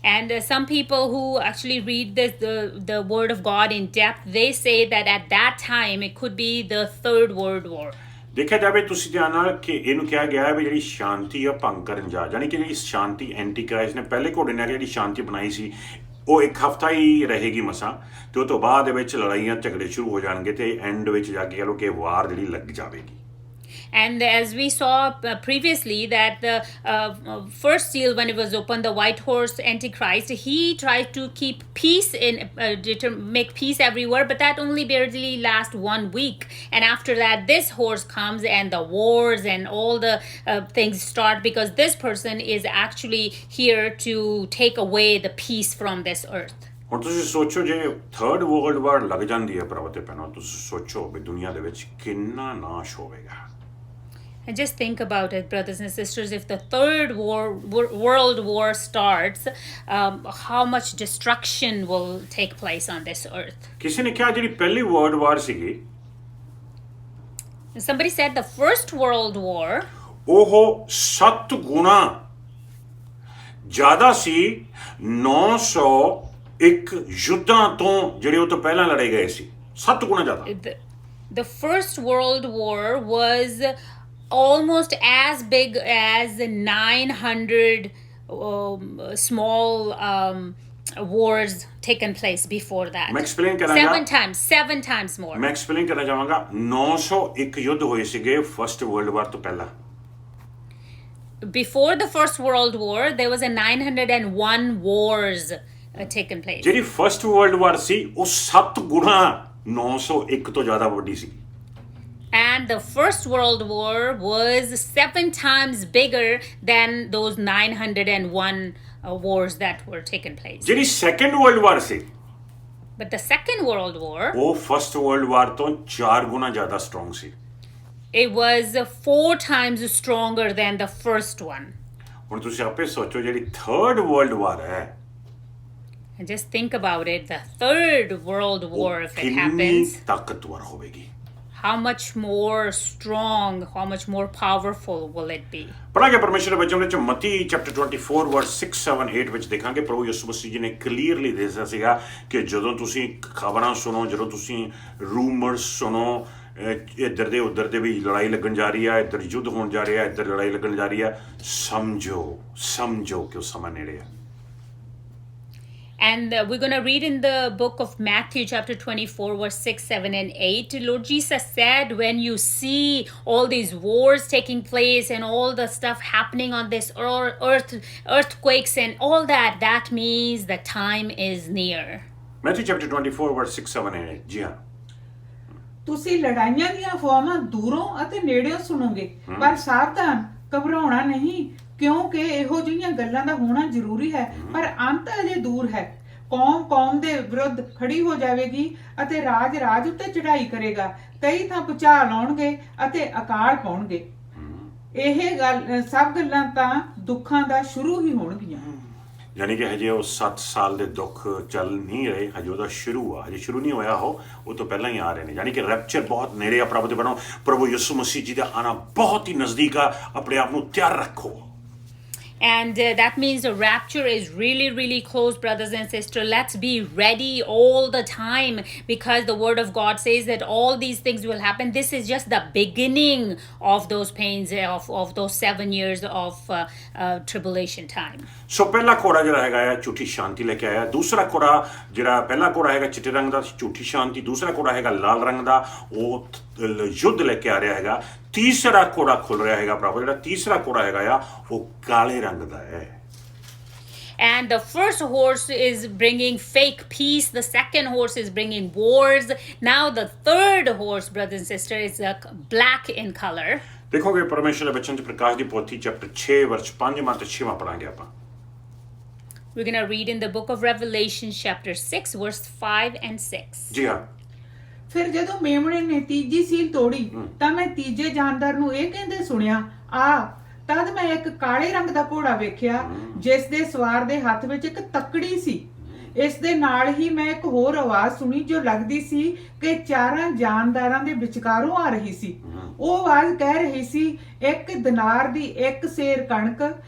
And some people who actually read the word of God in depth, they say that at that time it could be the third world war. ਦੇਖਿਆ ਜਾਵੇ ਤੁਸੀਂ ਧਿਆਨ ਨਾਲ ਕਿ ਇਹਨੂੰ ਕਿਹਾ ਗਿਆ ਹੈ ਵੀ ਜਿਹੜੀ ਸ਼ਾਂਤੀ ਆ ਭੰਗ ਕਰਨ ਜਾ ਜਾਣੀ ਕਿ ਜਿਹੜੀ ਸ਼ਾਂਤੀ ਐਂਟੀ ਕ੍ਰਾਈਸਟ ਨੇ ਪਹਿਲੇ ਘੋੜੇ ਨੇ ਜਿਹੜੀ ਸ਼ਾਂਤੀ ਬਣਾਈ ਸੀ ਉਹ ਇੱਕ ਹਫ਼ਤਾ ਹੀ ਰਹੇਗੀ ਮਸਾਂ ਤੇ ਉਹ ਤੋਂ ਬਾਅਦ ਦੇ ਵਿੱਚ ਲੜਾਈਆਂ ਝਗੜੇ ਸ਼ੁਰੂ ਹੋ ਜਾਣਗੇ ਤੇ ਐਂਡ ਵਿੱਚ ਜਾ ਕੇ ਕਹ ਲਓ ਕਿ ਵਾਰ ਜਿਹੜੀ ਲੱਗ ਜਾਵੇਗੀ And as we saw previously, that the first seal, when it was opened, the white horse Antichrist, he tried to keep peace make peace everywhere, but that only barely lasts 1 week. And after that, this horse comes and the wars and all the things start, because this person is actually here to take away the peace from this earth. ਹੁਣ ਤੁਸੀਂ ਸੋਚੋ ਜੇ third world war ਲੱਗ ਜਾਂਦੀ ਹੈ ਭਰਾਵੋ ਤੇ ਭੈਣੋ, ਤੁਸੀਂ ਸੋਚੋ ਵੀ ਦੁਨੀਆ ਦੇ ਵਿੱਚ ਕਿੰਨਾ ਨਾਸ਼ ਹੋਵੇਗਾ। And just think about it, brothers and sisters, if the third world war starts, how much destruction will take place on this earth. ਕਿਸੇ ਨੇ ਕਿਹਾ ਜਿਹੜੀ ਪਹਿਲੀ ਵਰਲਡ ਵਾਰ ਸੀਗੀ, Somebody said the first world war, ਉਹ 7 ਗੁਣਾ ਜ਼ਿਆਦਾ ਸੀ 901 ਯੁੱਧਾਂ ਤੋਂ ਜਿਹੜੇ ਉਹ ਤੋਂ ਪਹਿਲਾਂ ਲੜੇ ਗਏ ਸੀ। 7 ਗੁਣਾ ਜ਼ਿਆਦਾ। the first world war was almost as big as 900 small wars taken place before that. ਮੈਂ ਐਕਸਪਲੇਨ ਕਰਾਂਗਾ। 7 times more. ਮੈਂ ਐਕਸਪਲੇਨ ਕਰਨਾ ਚਾਹਾਂਗਾ 901 ਯੁੱਧ ਹੋਏ ਸੀਗੇ ਫਸਟ ਵਰਲਡ ਵਾਰ ਤੋਂ ਪਹਿਲਾਂ। Before the first world war, there was a 901 wars taken place. ਜਿਹੜੀ ਫਸਟ ਵਰਲਡ ਵਾਰ ਸੀ ਉਹ 7 ਗੁਣਾ 901 ਤੋਂ ਜ਼ਿਆਦਾ ਵੱਡੀ ਸੀ। And the first world war was 7 times bigger than those 901 wars that were taken place. ਜਿਹੜੀ second world war ਸੀ But the second world war, ਉਹ first world war ਤੋਂ 4 ਗੁਣਾ ਜ਼ਿਆਦਾ ਸਟਰੋਂਗ ਸੀ। it was 4 times stronger than the first one. ਹੁਣ ਤੁਸੀਂ ਆਪੇ ਸੋਚੋ ਜਿਹੜੀ ਥਰਡ ਵਰਲਡ ਵਾਰ ਹੈ And just think about it, the third world war, if it ਕਿੰਨੀ happens, ਤਾਕਤਵਰ ਹੋਵੇਗੀ। how much more strong, how much more powerful will it be? ਪੜਾਂਗੇ ਪਰਮੇਸ਼ਰ ਦੇ ਵਚਨ ਵਿੱਚ ਮਤੀ ਚੈਪਟਰ 24 ਵਰਸ 6 7 8 ਵਿੱਚ ਦੇਖਾਂਗੇ ਪ੍ਰਭੂ ਯਿਸੂ ਮਸੀਹ ਜੀ ਨੇ ਕਲੀਅਰਲੀ ਦੱਸਿਆ ਸੀਗਾ ਕਿ ਜਦੋਂ ਤੁਸੀਂ ਖਬਰਾਂ ਸੁਣੋ, ਜਦੋਂ ਤੁਸੀਂ ਰੂਮਰਸ ਸੁਣੋ, ਇੱਧਰ ਦੇ ਉੱਧਰ ਦੇ ਵੀ ਲੜਾਈ ਲੱਗਣ ਜਾ ਰਹੀ ਹੈ, ਇੱਧਰ ਯੁੱਧ ਹੋਣ ਜਾ ਰਿਹਾ, ਇੱਧਰ ਲੜਾਈ ਲੱਗਣ ਜਾ ਰਹੀ ਹੈ, ਸਮਝੋ ਕਿ ਉਹ ਸਮਾਂ ਨੇੜੇ ਹੈ। And we're going to read in the book of Matthew chapter 24 verse 6 7 and 8. Lord Jesus said, when you see all these wars taking place and all the stuff happening on this earth, earthquakes and all that, that means the time is near. Matthew chapter 24 verse 6 7 and 8। ਜੀ ਹਾਂ, ਤੁਸੀਂ ਲੜਾਈਆਂ ਦੀਆਂ ਅਫਵਾਹਾਂ ਦੂਰੋਂ ਅਤੇ ਨੇੜਿਓਂ ਸੁਣੋਗੇ, ਪਰ ਸਾਵਧਾਨ, ਘਬਰਾਉਣਾ ਨਹੀਂ, ਕਿਉਂਕਿ ਇਹੋ ਜਿਹੀਆਂ ਗੱਲਾਂ ਦਾ ਹੋਣਾ ਜ਼ਰੂਰੀ ਹੈ, ਪਰ ਅੰਤ ਅਜੇ ਦੂਰ ਹੈ। ਕੌਮ ਦੇ ਵਿਰੁੱਧ ਖੜੀ ਹੋ ਜਾਵੇਗੀ ਅਤੇ ਰਾਜ ਉੱਤੇ ਚੜ੍ਹਾਈ ਕਰੇਗਾ। ਕਈ ਤਾਂ ਭੁਚਾਲ ਆਉਣਗੇ ਅਤੇ ਅਕਾਲ ਪਾਉਣਗੇ। ਸਭ ਗੱਲਾਂ ਤਾਂ ਦੁੱਖਾਂ ਦਾ ਸ਼ੁਰੂ ਹੀ ਹੋਣਗੀਆਂ। ਯਾਨੀ ਕਿ ਹਜੇ ਉਹ 7 ਸਾਲ ਦੇ ਦੁੱਖ ਚੱਲ ਨਹੀਂ ਰਹੇ, ਹਜੇ ਉਹਦਾ ਸ਼ੁਰੂ ਆ, ਹਜੇ ਸ਼ੁਰੂ ਨਹੀਂ ਹੋਇਆ, ਉਹ ਤੋਂ ਪਹਿਲਾਂ ਹੀ ਆ ਰਹੇ ਨੇ। ਯਾਨੀ ਕਿ ਰੈਪਚਰ ਬਹੁਤ ਨੇੜੇ ਆ ਪ੍ਰਭੂ ਦੇ ਬਣੋ। ਪ੍ਰਭੂ ਯਿਸੂ ਮਸੀਹ ਜੀ ਦਾ ਆਣਾ ਬਹੁਤ ਹੀ ਨਜ਼ਦੀਕ ਆ। ਆਪਣੇ ਆਪ ਨੂੰ ਤਿਆਰ ਰੱਖੋ। And that means the rapture is really, really close, brothers and sisters. Let's be ready all the time, because the word of God says that all these things will happen. This is just the beginning of those pains, of those 7 years of tribulation time. ਸੋ ਪਹਿਲਾ ਘੋੜਾ ਜਿਹੜਾ ਹੈਗਾ ਆ ਝੂਠੀ ਸ਼ਾਂਤੀ ਲੈ ਕੇ ਆਇਆ। ਦੂਸਰਾ ਘੋੜਾ ਜਿਹੜਾ ਪਹਿਲਾ ਘੋੜਾ ਹੈਗਾ ਚਿੱਟੇ ਰੰਗ ਦਾ, ਝੂਠੀ ਸ਼ਾਂਤੀ। ਦੂਸਰਾ ਘੋੜਾ ਹੈਗਾ ਲਾਲ ਰੰਗ ਦਾ, ਉਹ ਯੁੱਧ ਲੈ ਕੇ ਆ ਰਿਹਾ ਹੈਗਾ। ਤੀਸਰਾ ਘੋੜਾ ਖੁੱਲ ਰਿਹਾ ਹੈਗਾ ਭਰਾਵੋ, ਜਿਹੜਾ ਤੀਸਰਾ ਘੋੜਾ ਹੈਗਾ ਆ ਉਹ ਕਾਲੇ ਰੰਗ ਦਾ ਹੈ। And the first horse is bringing fake peace. The second horse is bringing wars. Now the third horse, brothers and sisters, is black in color. ਦੇਖੋਗੇ ਪਰਮੇਸ਼ਰ ਦੇ ਬਚਨ ਚ ਪ੍ਰਕਾਸ਼ ਦੀ ਪੋਥੀ ਚੈਪਟਰ 6 ਵਰਸ 5 ਤੇ 6 ਪੜਾਂਗੇ ਆਪਾਂ। We're going to read in the book of Revelation chapter 6 verse 5 and 6. ਜੀ ਹਾਂ, ਫਿਰ ਜਦੋਂ ਮੇਮਣੇ ਨੇ ਤੀਜੀ ਸੀਲ ਤੋੜੀ ਤਾਂ ਮੈਂ ਤੀਜੇ ਜਾਨਦਾਰ ਨੂੰ ਇਹ ਕਹਿੰਦੇ ਸੁਣਿਆ, ਤਦ ਮੈਂ ਇੱਕ ਕਾਲੇ ਰੰਗ ਦਾ ਘੋੜਾ ਵੇਖਿਆ, ਜਿਸ ਦੇ ਸਵਾਰ ਦੇ ਹੱਥ ਵਿੱਚ ਇੱਕ ਤੱਕੜੀ ਸੀ। ਇਸ ਦੇ ਨਾਲ ਹੀ ਮੈਂ ਇੱਕ ਹੋਰ ਆਵਾਜ਼ ਸੁਣੀ ਜੋ ਲੱਗਦੀ ਸੀ ਕਿ 4 ਜਾਨਦਾਰਾਂ ਦੇ ਵਿਚਕਾਰੋਂ ਆ ਰਹੀ ਸੀ। ਉਹ ਆਵਾਜ਼ ਕਹਿ ਰਹੀ ਸੀ, 1 ਦਿਨਾਰ ਦੀ 1 ਸੇਰ ਕਣਕ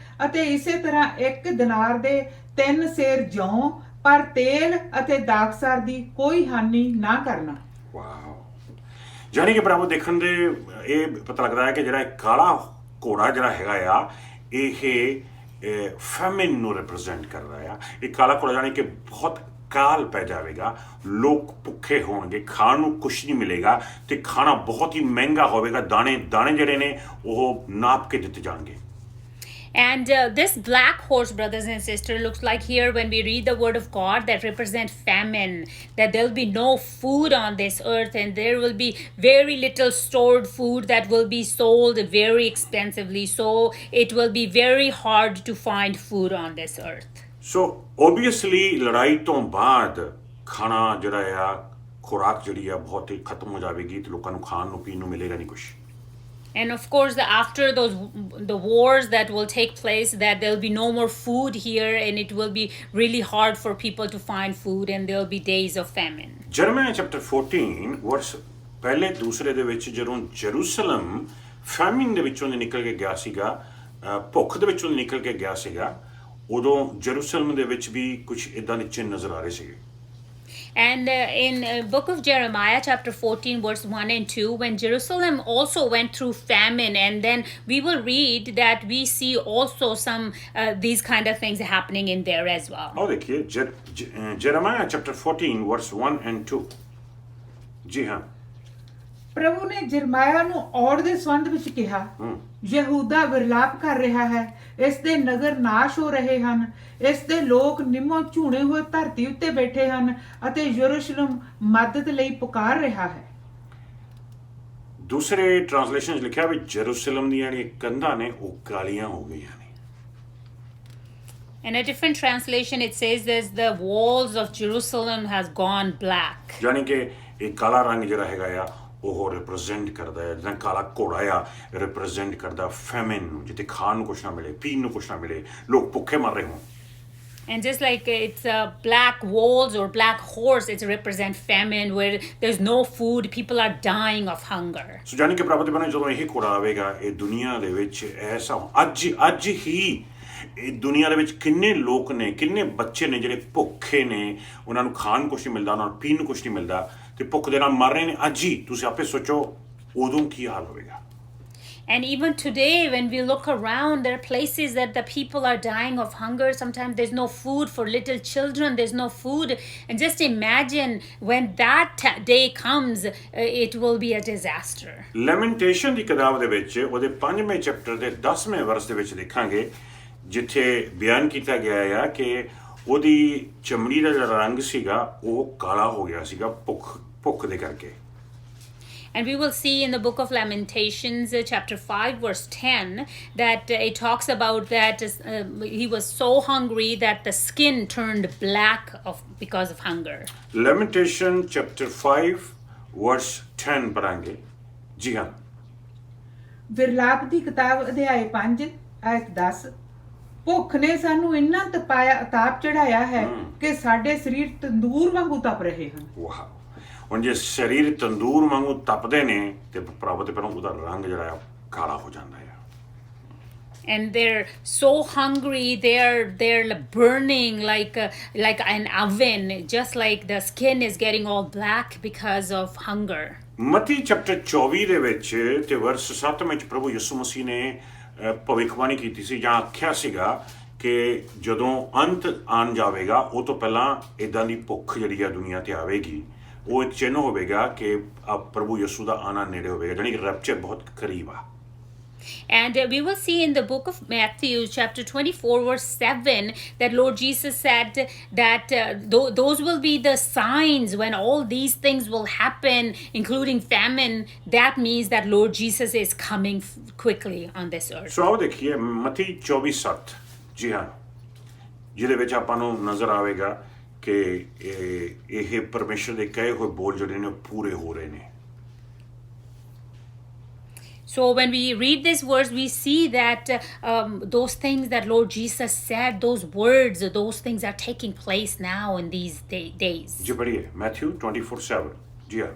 ਅਤੇ ਇਸੇ ਤਰ੍ਹਾਂ 1 ਦਿਨਾਰ ਦੇ 3 ਸੇਰ ਜੌਂ, ਪਰ ਤੇਲ ਅਤੇ ਦਾਖਸਾਰ ਦੀ ਕੋਈ ਹਾਨੀ ਨਾ ਕਰਨਾ। ਵਾਓ। ਜਾਨੀ ਕਿ ਭਰਾਵੋ ਦੇਖਣ ਦੇ ਇਹ ਪਤਾ ਲੱਗਦਾ ਹੈ ਕਿ ਜਿਹੜਾ ਕਾਲਾ ਘੋੜਾ ਜਿਹੜਾ ਹੈਗਾ ਆ ਇਹ ਫੈਮਿਨ ਨੂੰ ਰਿਪਰੈਜ਼ੈਂਟ ਕਰ ਰਿਹਾ ਆ। ਇਹ ਕਾਲਾ ਘੋੜਾ ਜਾਨੀ ਕਿ ਬਹੁਤ ਅਕਾਲ ਪੈ ਜਾਵੇਗਾ, ਲੋਕ ਭੁੱਖੇ ਹੋਣਗੇ, ਖਾਣ ਨੂੰ ਕੁਛ ਨਹੀਂ ਮਿਲੇਗਾ ਤੇ ਖਾਣਾ ਬਹੁਤ ਹੀ ਮਹਿੰਗਾ ਹੋਵੇਗਾ, ਦਾਣੇ ਜਿਹੜੇ ਨੇ ਉਹ ਨਾਪ ਕੇ ਦਿੱਤੇ ਜਾਣਗੇ। And this black horse, brothers and sisters, looks like here when we read the word of God that represent famine, that there'll be no food on this earth and there will be very little stored food that will be sold very expensively. So it will be very hard to find food on this earth. So obviously ਲੜਾਈ ਤੋਂ ਬਾਅਦ ਖਾਣਾ ਜਿਹੜਾ ਆ, ਖੁਰਾਕ ਜਿਹੜੀ ਆ ਬਹੁਤ ਹੀ ਖਤਮ ਹੋ ਜਾਵੇਗੀ ਤੇ ਲੋਕਾਂ ਨੂੰ ਖਾਣ ਨੂੰ ਪੀਣ ਨੂੰ ਮਿਲੇਗਾ ਨਹੀਂ ਕੁਛ। And of course, after the wars that will take place, that there'll be no more food here and it will be really hard for people to find food and there'll be days of famine. Jeremiah chapter 14 verse ਪਹਿਲੇ ਦੂਸਰੇ ਦੇ ਵਿੱਚ ਜਦੋਂ Jerusalem ਫੈਮਿਨ ਦੇ ਵਿੱਚੋਂ ਦੀ ਨਿਕਲ ਕੇ ਗਿਆ ਸੀਗਾ, ਭੁੱਖ ਦੇ ਵਿੱਚੋਂ ਦੀ ਨਿਕਲ ਕੇ ਗਿਆ ਸੀਗਾ, ਉਦੋਂ ਜਰੂਸਲਮ ਦੇ ਵਿੱਚ ਵੀ ਕੁਝ ਇਦਾਂ ਦੇ ਚਿੰਨ੍ਹ ਨਜ਼ਰ ਆ ਰਹੇ ਸੀਗੇ। And in book of Jeremiah chapter 14 verse 1 and 2, when Jerusalem also went through famine, and then we will read that we see also some these kind of things happening in there as well. ਆਓ ਦੇਖੀਏ ਜਰਮੀਆ chapter 14 verse 1 and 2। ਜੀ ਹਾਂ, ਪ੍ਰਭੂ ਨੇ ਜਰਮਾਇਆ ਨੂੰ ਔੜ ਦੇ ਸੰਬੰਧ ਵਿੱਚ ਕਿਹਾ, ਯਹੂਦਾ ਵਿਰਲਾਪ ਕਰ ਰਿਹਾ ਹੈ, ਇਸ ਦੇ ਨਗਰ ਨਾਸ਼ ਹੋ ਰਹੇ ਹਨ, ਇਸ ਦੇ ਲੋਕ ਨਿੰਮੋਂ ਝੂਣੇ ਹੋਏ ਧਰਤੀ ਉੱਤੇ ਬੈਠੇ ਹਨ ਅਤੇ ਯਰੂਸ਼ਲਮ ਮਦਦ ਲਈ ਪੁਕਾਰ ਰਿਹਾ ਹੈ। ਦੂਸਰੇ ਟ੍ਰਾਂਸਲੇਸ਼ਨ 'ਚ ਲਿਖਿਆ ਵੀ ਜਰੂਸਲਮ ਦੀਆਂ ਜਿਹੜੀਆਂ ਕੰਧਾਂ ਨੇ ਉਹ ਕਾਲੀਆਂ ਹੋ ਗਈਆਂ ਨੇ। In a different translation, it says that the walls of Jerusalem has gone black. ਯਾਨੀ ਕਿ ਇਹ ਕਾਲਾ ਰੰਗ ਜਿਹੜਾ ਹੈਗਾ ਆ ਉਹ ਰਿਪਰੈਜ਼ੈਂਟ ਕਰਦਾ ਹੈ, ਜਿੱਦਾਂ ਕਾਲਾ ਘੋੜਾ ਆ ਰਿਪਰੈਜ਼ੈਂਟ ਕਰਦਾ ਫੈਮਿਨ ਨੂੰ, ਜਿੱਥੇ ਖਾਣ ਨੂੰ ਕੁਛ ਨਾ ਮਿਲੇ, ਪੀਣ ਨੂੰ ਕੁਛ ਨਾ ਮਿਲੇ, ਲੋਕ ਭੁੱਖੇ ਮਰ ਰਹੇ ਹੋਣ। And just like it's black walls or black horse, it represents famine where there's no food, people are dying of hunger. ਸੋ ਜਾਨੀ ਕਿ ਪ੍ਰਭੂ ਦੇ ਬਣੇ ਜਦੋਂ ਇਹ ਘੋੜਾ ਆਵੇਗਾ, ਇਹ ਦੁਨੀਆ ਦੇ ਵਿੱਚ ਐਸਾ ਅੱਜ ਹੀ ਇਹ ਦੁਨੀਆ ਦੇ ਵਿੱਚ ਕਿੰਨੇ ਲੋਕ ਨੇ, ਕਿੰਨੇ ਬੱਚੇ ਨੇ ਜਿਹੜੇ ਭੁੱਖੇ ਨੇ, ਉਹਨਾਂ ਨੂੰ ਖਾਣ ਕੁਛ ਨਹੀਂ ਮਿਲਦਾ, ਉਹਨਾਂ ਨੂੰ ਪੀਣ ਨੂੰ ਕੁਛ ਨਹੀਂ ਮਿਲਦਾ ਤੇ ਭੁੱਖ ਦੇ ਨਾਲ ਮਰ ਰਹੇ ਨੇ। ਅੱਜ ਹੀ ਤੁਸੀਂ ਆਪੇ ਸੋਚੋ ਉਦੋਂ ਕੀ ਹਾਲ ਹੋਵੇਗਾ। And even today, when we look around, there are places that the people are dying of hunger. Sometimes there's no food for little children, there's no food. And just imagine when that day comes, it will be a disaster. ਲੈਮੈਂਟੇਸ਼ਨ ਦੀ ਕਿਤਾਬ ਦੇ ਵਿੱਚ ਉਹਦੇ 5ਵੇਂ chapter ਦੇ 10ਵੇਂ ਵਰਸ ਦੇ ਵਿੱਚ ਦੇਖਾਂਗੇ, ਜਿੱਥੇ ਬਿਆਨ ਕੀਤਾ ਗਿਆ ਆ ਕਿ ਉਹਦੀ ਚਮੜੀ ਦਾ ਜਿਹੜਾ ਰੰਗ ਸੀਗਾ ਉਹ ਕਾਲਾ ਹੋ ਗਿਆ ਸੀਗਾ ਭੁੱਖ ਦੇ ਕਰਕੇ। And we will see in the book of Lamentations, chapter 5, verse 10, that it talks about that he was so hungry that the skin turned black because of hunger. Lamentation chapter 5, verse 10 ਪੜਾਂਗੇ। ਜੀ ਹਾਂ, ਵਿਰਲਾਪ ਦੀ ਕਿਤਾਬ ਅਧਿਆਇ 5 ਆਇਤ 10, ਭੁੱਖ ਨੇ ਸਾਨੂੰ ਇੰਨਾ ਤਾਪ ਚੜਾਇਆ ਹੈ ਕਿ ਸਾਡੇ ਸਰੀਰ ਤੰਦੂਰ ਵਾਂਗੂ ਤਪ ਰਹੇ ਹਨ। ਵਾਹ, ਹੁਣ ਜੇ ਸਰੀਰ ਤੰਦੂਰ ਵਾਂਗੂ ਤਪਦੇ ਨੇ ਤੇ ਪ੍ਰਭੂ ਦੇ ਪਹਿਲਾਂ ਉਹਦਾ ਰੰਗ ਜਿਹੜਾ ਆ ਕਾਲਾ ਹੋ ਜਾਂਦਾ ਹੈ। And they're so hungry, they're burning like an oven, just like the skin is getting all black because of hunger. Mati chapter 24 ਦੇ ਵਿੱਚ ਤੇ ਵਰਸ 7 ਵਿੱਚ ਪ੍ਰਭੂ ਯਿਸੂ ਮਸੀਹ ਨੇ ਭਵਿੱਖਬਾਣੀ ਕੀਤੀ ਸੀ ਜਾਂ ਆਖਿਆ ਸੀਗਾ ਕਿ ਜਦੋਂ ਅੰਤ ਆਣ ਜਾਵੇਗਾ ਉਹ ਤੋਂ ਪਹਿਲਾਂ ਇਦਾਂ ਦੀ ਭੁੱਖ ਜਿਹੜੀ ਆ ਦੁਨੀਆ ਤੇ ਆਵੇਗੀ। ਉਹ ਇੱਕ ਚਿੰਨ੍ਹ ਹੋਵੇਗਾ ਕਿ ਪ੍ਰਭੂ ਯਿਸੂ ਦਾ ਆਣਾ ਨੇੜੇ ਹੋਵੇਗਾ, ਜਾਣੀ ਕਿ ਰੈਪਚਰ ਬਹੁਤ ਕਰੀਬ ਆ। And we will see in the book of Matthew chapter 24 verse 7 that Lord Jesus said that those will be the signs when all these things will happen, including famine. That means that Lord Jesus is coming quickly on this earth. ਸੋ ਆਓ ਦੇਖੀਏ ਮਤੀ 24:7। ਜੀ ਹਾਂ, ਜਿਹਦੇ ਵਿੱਚ ਆਪਾਂ ਨੂੰ ਨਜ਼ਰ ਆਵੇਗਾ ਕਿ ਇਹ ਪਰਮੇਸ਼ਰ ਦੇ ਕਹੇ ਹੋਏ ਬੋਲ ਜਿਹੜੇ ਨੇ ਪੂਰੇ ਹੋ ਰਹੇ ਨੇ। So when we read this verse, we see that those things that Lord Jesus said, those words, those things are taking place now in these days. ਜੀ ਪੜ੍ਹੀਏ ਮੈਥਿਊ 24:7। ਜੀ ਹਾਂ,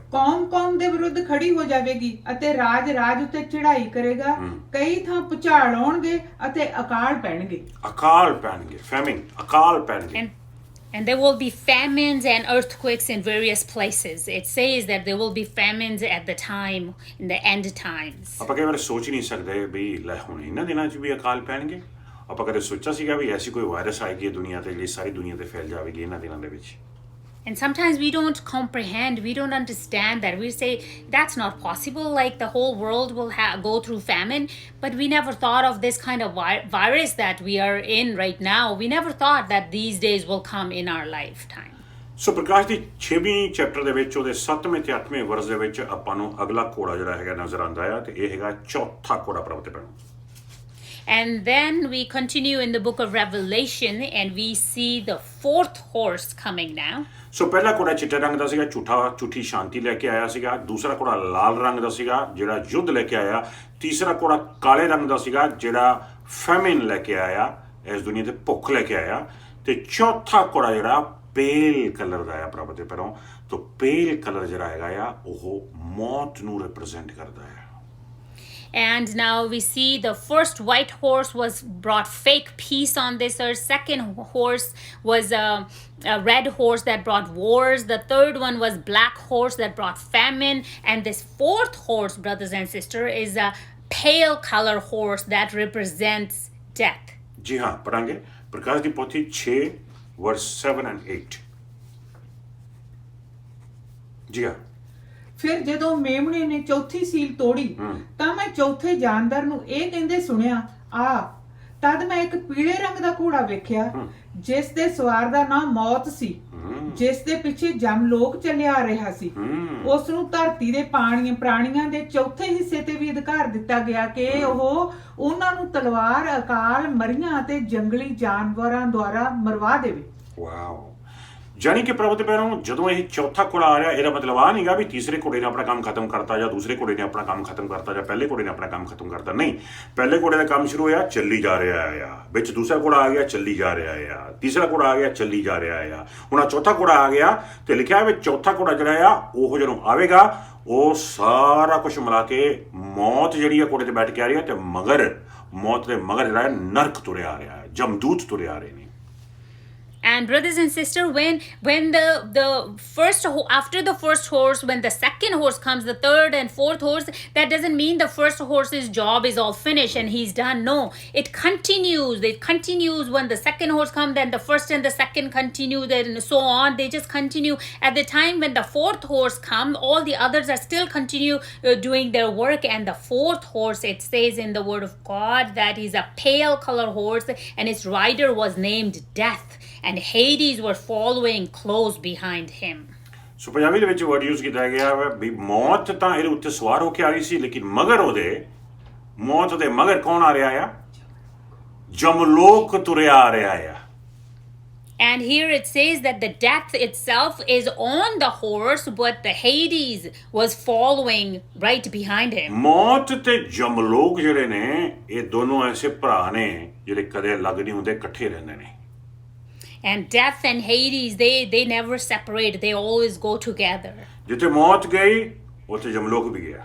ਕੌਮ ਦੇ ਵਿਰੁੱਧ ਖੜੀ ਹੋ ਜਾਵੇਗੀ ਅਤੇ ਰਾਜ ਉੱਤੇ ਚੜ੍ਹਾਈ ਕਰੇਗਾ, ਕਈ ਥਾਂ ਭੁਚਾਲ ਆਉਣਗੇ ਅਤੇ ਅਕਾਲ ਪੈਣਗੇ। ਅਕਾਲ ਪੈਣਗੇ, ਫੈਮਿਨ, ਅਕਾਲ ਪੈਣਗੇ। And there will be famines and earthquakes in various places. It says that there will be famines at the time, in the end times. ਆਪਾਂ ਕਈ ਵਾਰ ਸੋਚ ਨਹੀਂ ਸਕਦੇ ਵੀ ਲੈ ਹੁਣ ਇਹਨਾਂ ਦਿਨਾਂ 'ਚ ਵੀ ਅਕਾਲ ਪੈਣਗੇ। ਆਪਾਂ ਕਦੇ ਸੋਚਿਆ ਸੀਗਾ ਵੀ ਐਸੀ ਕੋਈ ਵਾਇਰਸ ਆਏਗੀ ਦੁਨੀਆ ਤੇ ਜਿਹੜੀ ਸਾਰੀ ਦੁਨੀਆ ਤੇ ਫੈਲ ਜਾਵੇਗੀ ਇਹਨਾਂ ਦਿਨਾਂ ਦੇ ਵਿੱਚ। And sometimes we don't comprehend, we don't understand that. We say that's not possible, like the whole world will go through famine. But we never thought of this kind of virus that we are in right now. We never thought that these days will come in our lifetime. So Prakash the 6ਵੀਂ chapter ਦੇ ਵਿੱਚ ਉਹਦੇ 7ਵੇਂ ਤੇ 8ਵੇਂ ਵਰਸ ਦੇ ਵਿੱਚ ਆਪਾਂ ਨੂੰ ਅਗਲਾ ਘੋੜਾ ਜਿਹੜਾ ਹੈਗਾ ਨਜ਼ਰ ਆਉਂਦਾ ਆ ਤੇ ਇਹ ਹੈਗਾ ਚੌਥਾ ਘੋੜਾ ਪ੍ਰਭੂ ਤੇ ਪੈਣਾ। And then we continue in the book of Revelation and we see the fourth horse coming now. ਸੋ ਪਹਿਲਾ ਘੋੜਾ ਚਿੱਟੇ ਰੰਗ ਦਾ ਸੀਗਾ, ਝੂਠੀ ਸ਼ਾਂਤੀ ਲੈ ਕੇ ਆਇਆ ਸੀਗਾ। ਦੂਸਰਾ ਘੋੜਾ ਲਾਲ ਰੰਗ ਦਾ ਸੀਗਾ ਜਿਹੜਾ ਯੁੱਧ ਲੈ ਕੇ ਆਇਆ। ਤੀਸਰਾ ਘੋੜਾ ਕਾਲੇ ਰੰਗ ਦਾ ਸੀਗਾ ਜਿਹੜਾ ਫੈਮਿਨ ਲੈ ਕੇ ਆਇਆ, ਇਸ ਦੁਨੀਆ ਤੇ ਭੁੱਖ ਲੈ ਕੇ ਆਇਆ। ਤੇ ਚੌਥਾ ਘੋੜਾ ਜਿਹੜਾ ਪੇਲ ਕਲਰ ਦਾ ਆ ਪ੍ਰਭੂ ਦੇ ਪੈਰੋਂ। ਤੋ ਪੇਲ ਕਲਰ ਜਿਹੜਾ ਹੈਗਾ ਆ ਉਹ ਮੌਤ ਨੂੰ ਰਿਪਰੈਜ਼ੈਂਟ ਕਰਦਾ ਹੈ। And now we see the first white horse was brought fake peace on this earth. Second horse was a red horse that brought wars. The third one was black horse that brought famine. And this fourth horse, brothers and sisters, is a pale color horse that represents death. जी हाँ, पढ़ांगे प्रकाश की पोथी 6 verse 7 and 8। जी हाँ। ਫਿਰ ਜਦੋਂ ਮੇਮਣੇ ਨੇ ਚੌਥੀ ਸੀਲ ਤੋੜੀ ਤਾਂ ਮੈਂ ਚੌਥੇ ਜਾਨਵਰ ਨੂੰ ਇਹ ਕਹਿੰਦੇ ਸੁਣਿਆ, ਆ ਤਦ ਮੈਂ ਇੱਕ ਪੀਲੇ ਰੰਗ ਦਾ ਘੋੜਾ ਵੇਖਿਆ ਜਿਸ ਦੇ ਸਵਾਰ ਦਾ ਨਾਮ ਮੌਤ ਸੀ, ਜਿਸ ਦੇ ਪਿੱਛੇ ਜਮਲੋਕ ਚੱਲਿਆ ਆ ਰਿਹਾ ਸੀ। ਉਸ ਨੂੰ ਧਰਤੀ ਦੇ ਪ੍ਰਾਣੀਆਂ ਦੇ ਚੌਥੇ ਹਿੱਸੇ ਤੇ ਵੀ ਅਧਿਕਾਰ ਦਿੱਤਾ ਗਿਆ ਕਿ ਉਹ ਉਹਨਾਂ ਨੂੰ ਤਲਵਾਰ, ਅਕਾਲ, ਮਰੀਆਂ ਅਤੇ ਜੰਗਲੀ ਜਾਨਵਰਾਂ ਦੁਆਰਾ ਮਰਵਾ ਦੇਵੇ। ਵਾਓ, ਜਾਨੀ ਕਿ ਪ੍ਰਭੂ ਦੇ ਪੈਰੋਂ ਜਦੋਂ ਇਹ ਚੌਥਾ ਘੋੜਾ ਆ ਰਿਹਾ, ਇਹਦਾ ਮਤਲਬ ਆ ਨਹੀਂਗਾ ਵੀ ਤੀਸਰੇ ਘੋੜੇ ਨੇ ਆਪਣਾ ਕੰਮ ਖਤਮ ਕਰਤਾ ਜਾਂ ਦੂਸਰੇ ਘੋੜੇ ਨੇ ਆਪਣਾ ਕੰਮ ਖਤਮ ਕਰਤਾ ਜਾਂ ਪਹਿਲੇ ਘੋੜੇ ਨੇ ਆਪਣਾ ਕੰਮ ਖਤਮ ਕਰਤਾ। ਨਹੀਂ, ਪਹਿਲੇ ਘੋੜੇ ਦਾ ਕੰਮ ਸ਼ੁਰੂ ਹੋਇਆ, ਚੱਲੀ ਜਾ ਰਿਹਾ ਆ। ਵਿੱਚ ਦੂਸਰਾ ਘੋੜਾ ਆ ਗਿਆ, ਚੱਲੀ ਜਾ ਰਿਹਾ ਆ। ਤੀਸਰਾ ਘੋੜਾ ਆ ਗਿਆ, ਚੱਲੀ ਜਾ ਰਿਹਾ ਆ। ਹੁਣ ਆ ਚੌਥਾ ਘੋੜਾ ਆ ਗਿਆ ਤੇ ਲਿਖਿਆ ਵੀ ਚੌਥਾ ਘੋੜਾ ਜਿਹੜਾ ਆ ਉਹ ਜਦੋਂ ਆਵੇਗਾ ਉਹ ਸਾਰਾ ਕੁਝ ਮਿਲਾ ਕੇ ਮੌਤ ਜਿਹੜੀ ਆ ਘੋੜੇ ਤੇ ਬੈਠ ਕੇ ਆ ਰਹੀ ਆ ਤੇ ਮਗਰ ਮੌਤ ਦੇ ਮਗਰ ਜਿਹੜਾ ਨਰਕ ਤੁਰਿਆ ਆ ਰਿਹਾ, ਜਮਦੂਤ ਤੁਰਿਆ ਆ ਰਹੇ ਨੇ। And brothers and sisters, when the first after the first horse, when the second horse comes, the third and fourth horse, that doesn't mean the first horse's job is all finished and he's done. No, it continues. It continues when the second horse comes, then the first and the second continue, and so on. They just continue. At the time when the fourth horse comes, all the others are still continue doing their work. And the fourth horse, it says in the Word of God that he's a pale color horse, and its rider was named Death. And Hades were following close behind him. ਸੋ ਪੰਜਾਬੀ ਦੇ ਵਿੱਚ word use ਕੀਤਾ ਗਿਆ ਹੈ ਵੀ ਮੌਤ ਤਾਂ ਇਹਦੇ ਉੱਤੇ ਸਵਾਰ ਹੋ ਕੇ ਆ ਰਹੀ ਸੀ, ਲੇਕਿਨ ਮਗਰ ਉਹਦੇ ਮੌਤ ਦੇ ਮਗਰ ਕੌਣ ਆ ਰਿਹਾ ਆ? ਜਮਲੋਕ ਤੁਰਿਆ ਆ ਰਿਹਾ ਆ। And here it says that the death itself is on the horse, but the Hades was following right behind him. ਮੌਤ ਤੇ ਜਮਲੋਕ ਜਿਹੜੇ ਨੇ ਇਹ ਦੋਨੋਂ ਐਸੇ ਭਰਾ ਨੇ ਜਿਹੜੇ ਕਦੇ ਅਲੱਗ ਨਹੀਂ ਹੁੰਦੇ, ਇਕੱਠੇ ਰਹਿੰਦੇ ਨੇ। And death and Hades, they never separate. They always go together. ਜਿੱਥੇ ਮੌਤ ਗਈ ਉੱਥੇ ਜਮਲੋਕ ਵੀ ਗਿਆ।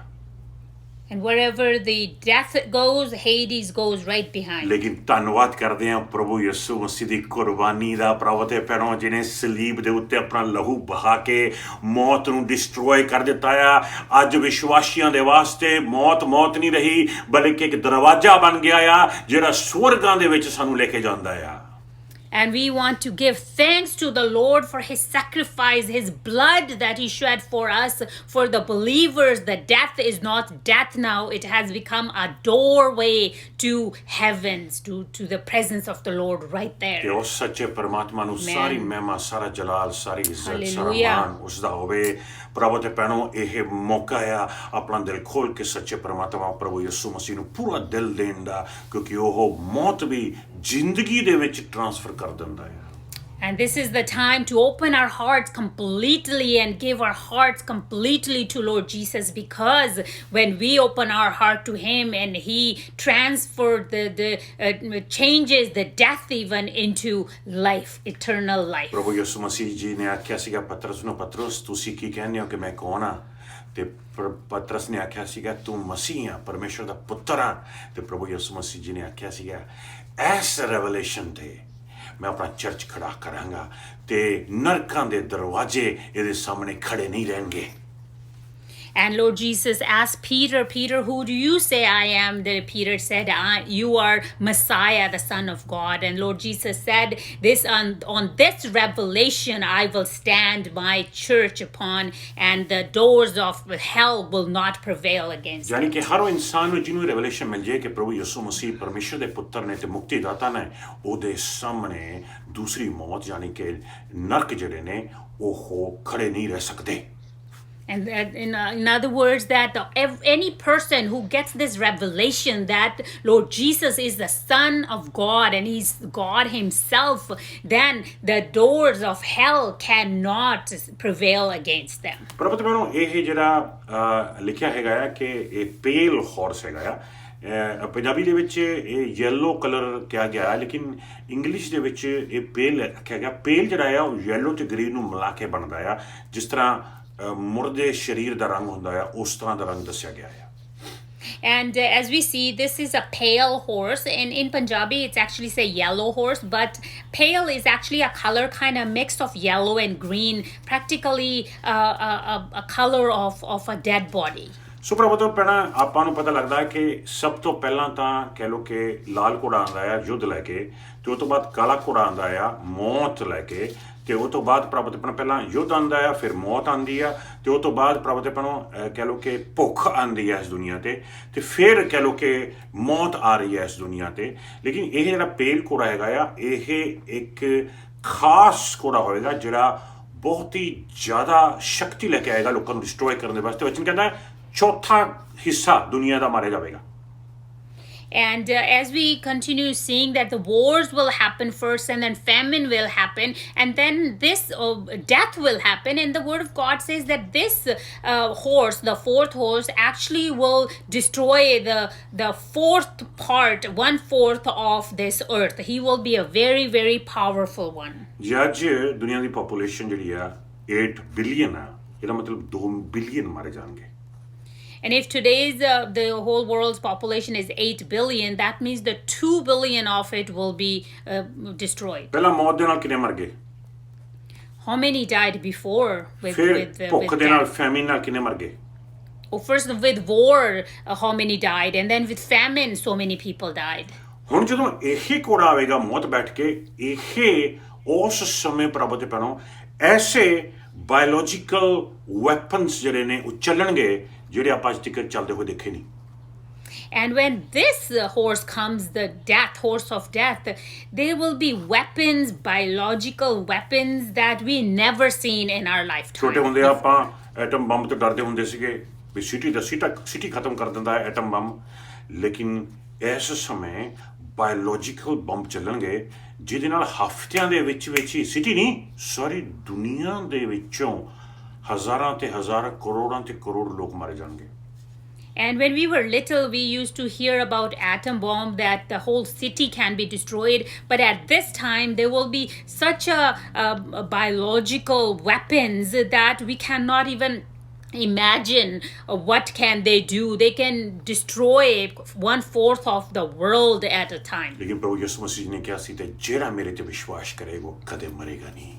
And wherever the death goes, Hades goes right behind. ਲੇਕਿਨ ਧੰਨਵਾਦ ਕਰਦੇ ਹਾਂ ਪ੍ਰਭੂ ਯਿਸੂ ਮਸੀਹ ਦੀ ਕੁਰਬਾਨੀ ਦਾ, ਪ੍ਰਭੂ ਦੇ ਪੈਰੋਂ ਜਿਹਨੇ ਸਲੀਬ ਦੇ ਉੱਤੇ ਆਪਣਾ ਲਹੂ ਬਹਾ ਕੇ ਮੌਤ ਨੂੰ ਡਿਸਟਰੋਏ ਕਰ ਦਿੱਤਾ ਆ। ਅੱਜ ਵਿਸ਼ਵਾਸੀਆਂ ਦੇ ਵਾਸਤੇ ਮੌਤ ਨਹੀਂ ਰਹੀ, ਬਲਕਿ ਇੱਕ ਦਰਵਾਜ਼ਾ ਬਣ ਗਿਆ ਆ ਜਿਹੜਾ ਸਵਰਗਾਂ ਦੇ ਵਿੱਚ ਸਾਨੂੰ ਲੈ ਕੇ ਜਾਂਦਾ ਆ। And we want to give thanks to the Lord for his sacrifice, his blood that he shed for us, for the believers. The death is not death now. It has become a doorway to heavens, to the presence of the Lord right there. ਤੇ ਉਸ ਸੱਚੇ ਪਰਮਾਤਮਾ ਨੂੰ ਸਾਰੀ ਮਹਿਮਾ, ਸਾਰਾ ਜਲਾਲ, ਸਾਰੀ ਇੱਜ਼ਤ, ਸਾਰਾ ਮਾਣ ਉਸ ਦਾ ਹੋਵੇ। ਪ੍ਰਭੂ ਤੇ ਭੈਣੋ, ਇਹ ਮੌਕਾ ਆ ਆਪਣਾ ਦਿਲ ਖੋਲ ਕੇ ਸੱਚੇ ਪਰਮਾਤਮਾ ਪ੍ਰਭੂ ਯਿਸੂ ਮਸੀਹ ਨੂੰ ਪੂਰਾ ਦਿਲ ਦੇਣ ਦਾ, ਕਿਉਂਕਿ ਉਹ ਮੌਤ ਵੀ ਜ਼ਿੰਦਗੀ ਦੇ ਵਿੱਚ ਟ੍ਰਾਂਸਫਰ ਕਰ ਦਿੰਦਾ ਹੈ। And this is the time to open our hearts completely and give our hearts completely to Lord Jesus, because when we open our heart to him and he transferred the changes the death even into life, eternal life. ਪ੍ਰਭੂ ਯਿਸੂ ਮਸੀਹ ਜੀ ਨੇ ਆਖਿਆ ਸੀਗਾ ਪਤਰਸ ਨੂੰ, ਪਤਰਸ ਤੁਸੀਂ ਕੀ ਕਹਿੰਦੇ ਹੋ ਕਿ ਮੈਂ ਕੌਣ ਆ? ਤੇ ਪਤਰਸ ਨੇ ਆਖਿਆ ਸੀਗਾ ਤੂੰ ਮਸੀਹ ਆ, ਪਰਮੇਸ਼ਰ ਦਾ ਪੁੱਤਰ ਆ। ਤੇ ਪ੍ਰਭੂ ਯਿਸੂ ਮਸੀਹ ਜੀ ਨੇ ਆਖਿਆ ਸੀਗਾ ਇਸ ਰੈਵਲੇਸ਼ਨ ਤੇ ਮੈਂ ਆਪਣਾ ਚਰਚ ਖੜਾ ਕਰਾਂਗਾ ਤੇ ਨਰਕਾਂ ਦੇ ਦਰਵਾਜ਼ੇ ਇਹਦੇ ਸਾਹਮਣੇ ਖੜੇ ਨਹੀਂ ਰਹਿਣਗੇ। And Lord Jesus asked Peter, Peter, who do you say I am? Then Peter said, you are Messiah, the Son of God. And Lord Jesus said, this on this revelation I will stand my church upon, and the doors of hell will not prevail against it. ਯਾਨੀ ਕਿ ਹਰ ਉਹ ਇਨਸਾਨ ਨੂੰ ਜਿਹਨੂੰ revolution ਮਿਲ ਜਾਏ ਕਿ ਪ੍ਰਭੂ ਯਿਸੂ ਮਸੀਹ ਪਰਮੇਸ਼ਰ ਦੇ ਪੁੱਤਰ ਨੇ ਤੇ ਮੁਕਤੀ ਦਾਤਾ ਨੇ, ਉਹਦੇ ਸਾਹਮਣੇ ਦੂਸਰੀ ਮੌਤ ਯਾਨੀ ਕਿ ਨਰਕ ਜਿਹੜੇ ਨੇ ਉਹ ਖੜੇ ਨਹੀਂ ਰਹਿ ਸਕਦੇ। And in other words, that any person who gets this revelation that Lord Jesus is the Son of God and He's God Himself, then the doors of hell cannot prevail against them. ਪ੍ਰਭੂ ਤੇ ਮੈਨੂੰ ਇਹ ਜਿਹੜਾ ਲਿਖਿਆ ਹੈਗਾ ਆ ਕਿ ਇਹ ਪੇਲ ਹਾਰਸ ਹੈਗਾ ਆ, ਪੰਜਾਬੀ ਦੇ ਵਿੱਚ ਇਹ ਯੈਲੋ ਕਲਰ ਕਿਹਾ ਗਿਆ, ਲੇਕਿਨ ਇੰਗਲਿਸ਼ ਦੇ ਵਿੱਚ ਇਹ ਪੇਲ ਆਖਿਆ ਗਿਆ। ਪੇਲ ਜਿਹੜਾ ਆ ਉਹ ਯੈਲੋ ਤੇ ਗ੍ਰੀਨ ਨੂੰ ਮਿਲਾ ਕੇ ਬਣਦਾ ਆ, ਜਿਸ ਤਰ੍ਹਾਂ ਮੁਰਦੇ ਸਰੀਰ ਦਾ ਰੰਗ ਹੁੰਦਾ ਆ ਉਸ ਤਰ੍ਹਾਂ ਦਾ ਰੰਗ ਦੱਸਿਆ ਗਿਆ ਆ। And as we see, this is a pale horse, and in Punjabi it's actually say yellow horse, but pale is actually a color kind of mix of yellow and green, practically a color of a dead body. ਸੋ ਪ੍ਰਭੂ ਤੋਂ ਪਹਿਲਾਂ ਆਪਾਂ ਨੂੰ ਪਤਾ ਲੱਗਦਾ ਕਿ ਸਭ ਤੋਂ ਪਹਿਲਾਂ ਤਾਂ ਕਹਿ ਲਓ ਕਿ ਲਾਲ ਘੋੜਾ ਆਉਂਦਾ ਆ ਯੁੱਧ ਲੈ ਕੇ, ਤੇ ਉਹ ਤੋਂ ਬਾਅਦ ਕਾਲਾ ਘੋੜਾ ਆਉਂਦਾ ਆ ਮੌਤ ਲੈ ਕੇ, ਤੇ ਉਹ ਤੋਂ ਬਾਅਦ ਪ੍ਰਭੂ ਤੋਂ ਪਹਿਲਾਂ ਯੁੱਧ ਆਉਂਦਾ ਆ, ਫਿਰ ਮੌਤ ਆਉਂਦੀ ਆ, ਤੇ ਉਹ ਤੋਂ ਬਾਅਦ ਪ੍ਰਭੂ ਤੋਂ ਪਹਿਲਾਂ ਕਹਿ ਲਓ ਕਿ ਭੁੱਖ ਆਉਂਦੀ ਆ ਇਸ ਦੁਨੀਆ ਤੇ ਫਿਰ ਕਹਿ ਲਓ ਕਿ ਮੌਤ ਆ ਰਹੀ ਹੈ ਇਸ ਦੁਨੀਆ ਤੇ। ਲੇਕਿਨ ਇਹ ਜਿਹੜਾ ਪੇਲ ਘੋੜਾ ਹੈਗਾ ਆ, ਇਹ ਇੱਕ ਖਾਸ ਘੋੜਾ ਹੋਏਗਾ ਜਿਹੜਾ ਬਹੁਤ ਹੀ ਜ਼ਿਆਦਾ ਸ਼ਕਤੀ ਲੈ ਕੇ ਆਏਗਾ ਲੋਕਾਂ ਨੂੰ ਡਿਸਟਰੋਏ ਕਰਨ ਦੇ ਵਾਸਤੇ। ਵਚਨ ਕਹਿੰਦਾ ਚੌਥਾ ਹਿੱਸਾ ਦੁਨੀਆ ਦਾ ਮਾਰਿਆ ਜਾਵੇਗਾ। And as we continue seeing that the wars will happen first, and then famine will happen, and then this death will happen, and the word of God says that this horse, the fourth horse, actually will destroy the fourth part, 1/4 of this earth. He will be a very, very powerful one. ਜੇ ਅੱਜ ਦੁਨੀਆ ਦੀ population ਜਿਹੜੀ ਆ 8 billion ਆ, ਇਹਦਾ ਮਤਲਬ 2 billion ਮਾਰੇ ਜਾਣਗੇ। And if today's the whole world's population is 8 billion, that means the 2 billion of it will be destroyed. ਪਹਿਲਾਂ ਮੌਤ ਦੇ ਨਾਲ ਕਿੰਨੇ ਮਰ ਗਏ? How many died before ਫਿਰ ਭੁੱਖ ਦੇ ਨਾਲ ਫੈਮਿਨ ਨਾਲ ਕਿੰਨੇ ਮਰ ਗਏ? Oh, first with war, how many died, and then with famine, so many people died. ਹੁਣ ਜਦੋਂ ਇਹੀ ਘੋੜਾ ਆਵੇਗਾ ਮੌਤ ਬੈਠ ਕੇ, ਇਹ ਉਸ ਸਮੇਂ ਪ੍ਰਭੂ ਦੇ ਪੈਰੋਂ ਐਸੇ ਬਾਇਓਲੋਜੀਕਲ ਵੈਪਨਸ ਜਿਹੜੇ ਨੇ ਉਹ ਚੱਲਣਗੇ ਜਿਹੜੇ ਆਪਾਂ ਅੱਜ ਤੱਕ ਚੱਲਦੇ ਹੋਏ ਦੇਖੇ ਨਹੀਂ। And when this horse comes, the horse of death, there will be weapons, biological weapons that we never seen in our lifetime. ਛੋਟੇ ਹੁੰਦੇ ਆਪਾਂ ਐਟਮ ਬੰਬ ਤੋਂ ਡਰਦੇ ਹੁੰਦੇ ਸੀਗੇ ਵੀ ਸਿਟੀ ਖਤਮ ਕਰ ਦਿੰਦਾ ਹੈ ਐਟਮ ਬੰਬ, ਲੇਕਿਨ ਇਸ ਸਮੇਂ ਬਾਇਓਲੋਜੀਕਲ ਬੰਬ ਚੱਲਣਗੇ ਜਿਹਦੇ ਨਾਲ ਹਫ਼ਤਿਆਂ ਦੇ ਵਿੱਚ ਹੀ ਸਿਟੀ ਨਹੀਂ ਸਾਰੀ ਦੁਨੀਆ ਦੇ ਵਿੱਚੋਂ ਹਜ਼ਾਰਾਂ ਤੇ ਹਜ਼ਾਰਾਂ ਕਰੋੜਾਂ ਤੇ ਕਰੋੜ ਲੋਕ ਮਾਰੇ ਜਾਣਗੇ। And when we were little, we used to hear about atom bomb, that the whole city can be destroyed. But at this time, there will be such a biological weapons that we cannot even imagine what can they do. They can destroy 1/4 of the world at a time. ਲੇਕਿਨ ਪ੍ਰਭੂ ਯਿਸੂ ਮਸੀਹ ਨੇ ਕਿਹਾ ਸੀ ਤੇ ਜਿਹੜਾ ਮੇਰੇ ਤੇ ਵਿਸ਼ਵਾਸ ਕਰੇ ਉਹ ਕਦੇ ਮਰੇਗਾ ਨਹੀਂ।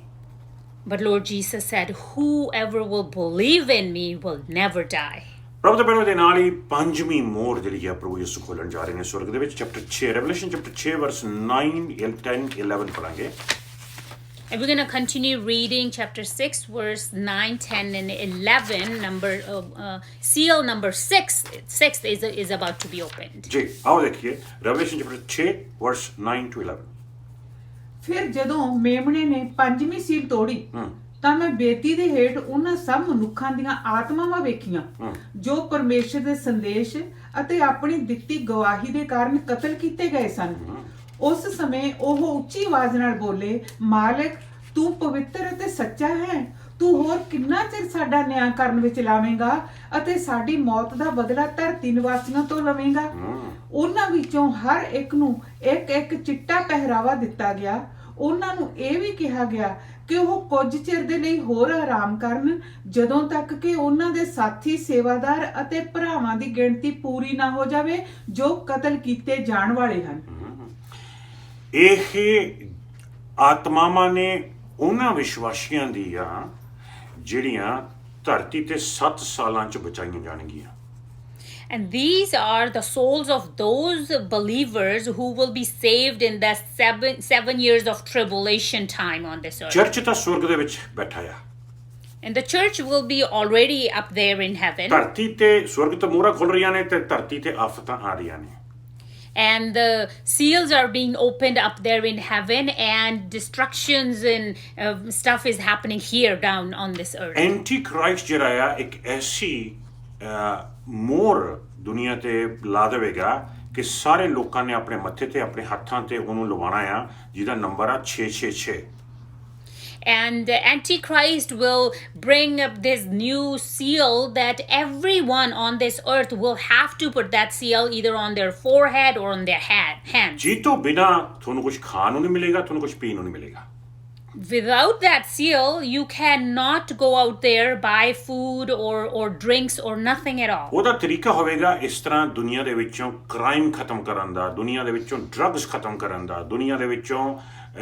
But Lord Jesus said, whoever will believe in me will never die. ਪ੍ਰਭੂ ਦੇ ਪੈਰੋਂ ਦੇ ਨਾਲ ਹੀ ਪੰਜਵੀਂ ਮੋਹਰ ਜਿਹੜੀ ਆ ਪ੍ਰਭੂ ਯਿਸੂ ਖੋਲਣ ਜਾ ਰਹੇ ਨੇ ਸਵਰਗ ਦੇ ਵਿੱਚ। ਚੈਪਟਰ 6 ਰੈਵਲੇਸ਼ਨ ਚੈਪਟਰ 6 ਵਰਸ 9, 10, 11 ਪੜਾਂਗੇ। And we're going to continue reading chapter 6, verse 9, 10, and 11. Seal number 6 is about to be opened. ਜੀ ਆਓ ਦੇਖੀਏ ਰੈਵਲੇਸ਼ਨ ਚੈਪਟਰ 6 ਵਰਸ 9 to 11। ਫਿਰ ਜਦੋਂ ਮੇਮਣੇ ਨੇ ਪੰਜਵੀਂ ਸੀਲ ਤੋੜੀ ਤਾਂ ਮੈਂ ਬੇਦੀ ਦੇ ਹੇਠ ਉਹਨਾਂ ਸਭ ਮਨੁੱਖਾਂ ਦੀਆਂ ਆਤਮਾਵਾਂ ਵੇਖੀਆਂ ਜੋ ਪਰਮੇਸ਼ਰ ਦੇ ਸੰਦੇਸ਼ ਅਤੇ ਆਪਣੀ ਦਿੱਤੀ ਗਵਾਹੀ ਦੇ ਕਾਰਨ ਕਤਲ ਕੀਤੇ ਗਏ ਸਨ। ਉਸ ਸਮੇਂ ਉਹ ਉੱਚੀ ਆਵਾਜ਼ ਨਾਲ ਬੋਲੇ, ਮਾਲਕ ਤੂੰ ਪਵਿੱਤਰ ਅਤੇ ਸੱਚਾ ਹੈ। ਤੂੰ ਹੋਰ ਕਿੰਨਾ ਚਿਰ ਸਾਡਾ ਨਿਆਂ ਕਰਨ ਵਿੱਚ ਲਾਵੇਂਗਾ ਅਤੇ ਸਾਡੀ ਮੌਤ ਦਾ ਬਦਲਾ ਧਰਤੀ ਨਿਵਾਸੀਆਂ ਤੋਂ ਲਵੇਂਗਾ। ਉਹਨਾਂ ਵਿੱਚੋਂ ਹਰ ਇੱਕ ਨੂੰ ਇੱਕ ਚਿੱਟਾ ਪਹਿਰਾਵਾ ਦਿੱਤਾ ਗਿਆ। ਉਹਨਾਂ ਨੂੰ ਇਹ ਵੀ ਕਿਹਾ ਗਿਆ ਕਿ ਉਹ ਕੁਝ ਚਿਰ ਦੇ ਲਈ ਹੋਰ ਆਰਾਮ ਕਰਨ, ਜਦੋਂ ਤੱਕ ਕਿ ਉਹਨਾਂ ਦੇ ਸਾਥੀ ਸੇਵਾਦਾਰ ਅਤੇ ਭਰਾਵਾਂ ਦੀ ਗਿਣਤੀ ਪੂਰੀ ਨਾ ਹੋ ਜਾਵੇ ਜੋ ਕਤਲ ਕੀਤੇ ਜਾਣ ਵਾਲੇ ਹਨ। ਇਹ ਆਤਮਾਵਾਂ ਨੇ ਉਹਨਾਂ ਵਿਸ਼ਵਾਸੀਆਂ ਦੀਆਂ ਜਿਹੜੀਆਂ ਧਰਤੀ ਤੇ 7 ਸਾਲਾਂ 'ਚ ਬਚਾਈਆਂ ਜਾਣਗੀਆਂ। And these are the souls of those believers who will be saved in the seven years of tribulation time on this earth. Church ਤਾਂ ਸੁਰਗ ਦੇ ਵਿੱਚ ਬੈਠਾ ਆ। And the church will be already up there in heaven. ਧਰਤੀ ਤੇ ਸੁਰਗ ਤੋਂ ਮੋਹਰਾਂ ਖੁੱਲ ਰਹੀਆਂ ਨੇ ਤੇ ਧਰਤੀ ਤੇ ਆਫਤਾਂ ਆ ਰਹੀਆਂ ਨੇ। And the seals are being opened up there in heaven, and destructions and stuff is happening here down on this earth. Anti Christ ਜਿਹੜਾ ਆ ਇੱਕ ਐਸੀ ਮੋਹਰ ਦੁਨੀਆ ਤੇ ਲਾ ਦੇਵੇਗਾ ਕਿ ਸਾਰੇ ਲੋਕਾਂ ਨੇ ਆਪਣੇ ਮੱਥੇ ਤੇ ਆਪਣੇ ਹੱਥਾਂ ਤੇ ਉਹਨੂੰ ਲਵਾਉਣਾ ਆ, ਜਿਹਦਾ ਨੰਬਰ ਆ 666। And the Antichrist will bring up this new seal that everyone on this earth will have to put that seal either on their forehead or on their hands. ਜੀ ਤੋਂ ਬਿਨਾ ਤੁਹਾਨੂੰ ਕੁਝ ਖਾਣ ਨੂੰ ਨਹੀਂ ਮਿਲੇਗਾ, ਤੁਹਾਨੂੰ ਕੁਝ ਪੀਣ ਨੂੰ ਨਹੀਂ ਮਿਲੇਗਾ। Without that seal, you cannot go out there, buy food or drinks or nothing at all. ਉਹਦਾ ਤਰੀਕਾ ਹੋਵੇਗਾ ਇਸ ਤਰ੍ਹਾਂ ਦੁਨੀਆ ਦੇ ਵਿੱਚੋਂ ਕ੍ਰਾਈਮ ਖਤਮ ਕਰਨ ਦਾ, ਦੁਨੀਆ ਦੇ ਵਿੱਚੋਂ ਡਰੱਗਸ ਖਤਮ ਕਰਨ ਦਾ, ਦੁਨੀਆ ਦੇ ਵਿੱਚੋਂ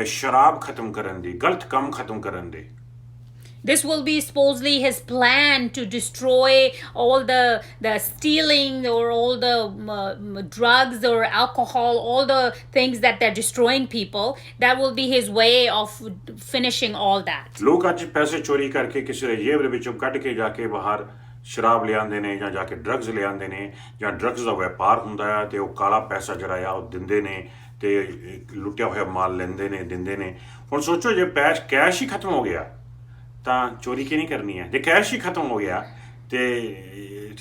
ਸ਼ਰਾਬ ਖਤਮ ਕਰਨ ਦੀ, ਗਲਤ ਕੰਮ ਖਤਮ ਕਰਨ ਦੇ। This will be supposedly his plan to destroy all the stealing or all the drugs or alcohol, all the things that they're destroying people. That will be his way of finishing all that. ਲੋਕ ਅੱਜ ਪੈਸੇ ਚੋਰੀ ਕਰਕੇ ਕਿਸੇ ਦੇ ਜੇਬ ਦੇ ਵਿੱਚੋਂ ਕੱਢ ਕੇ ਜਾ ਕੇ ਬਾਹਰ ਸ਼ਰਾਬ ਲਿਆਉਂਦੇ ਨੇ ਜਾਂ ਜਾ ਕੇ ਡਰੱਗਸ ਲਿਆਉਂਦੇ ਨੇ, ਜਾਂ ਡਰੱਗਸ ਦਾ ਵਪਾਰ ਹੁੰਦਾ ਆ ਤੇ ਉਹ ਕਾਲਾ ਪੈਸਾ ਜਿਹੜਾ ਆ ਉਹ ਦਿੰਦੇ ਨੇ ਤੇ ਲੁੱਟਿਆ ਹੋਇਆ ਮਾਲ ਲੈਂਦੇ ਨੇ, ਦਿੰਦੇ ਨੇ। ਹੁਣ ਸੋਚੋ ਜੇ ਕੈਸ਼ ਹੀ ਖਤਮ ਹੋ ਗਿਆ ਤਾਂ ਚੋਰੀ ਕੀ ਨਹੀਂ ਕਰਨੀ ਹੈ। ਜੇ ਕੈਸ਼ ਹੀ ਖਤਮ ਹੋ ਗਿਆ ਤੇ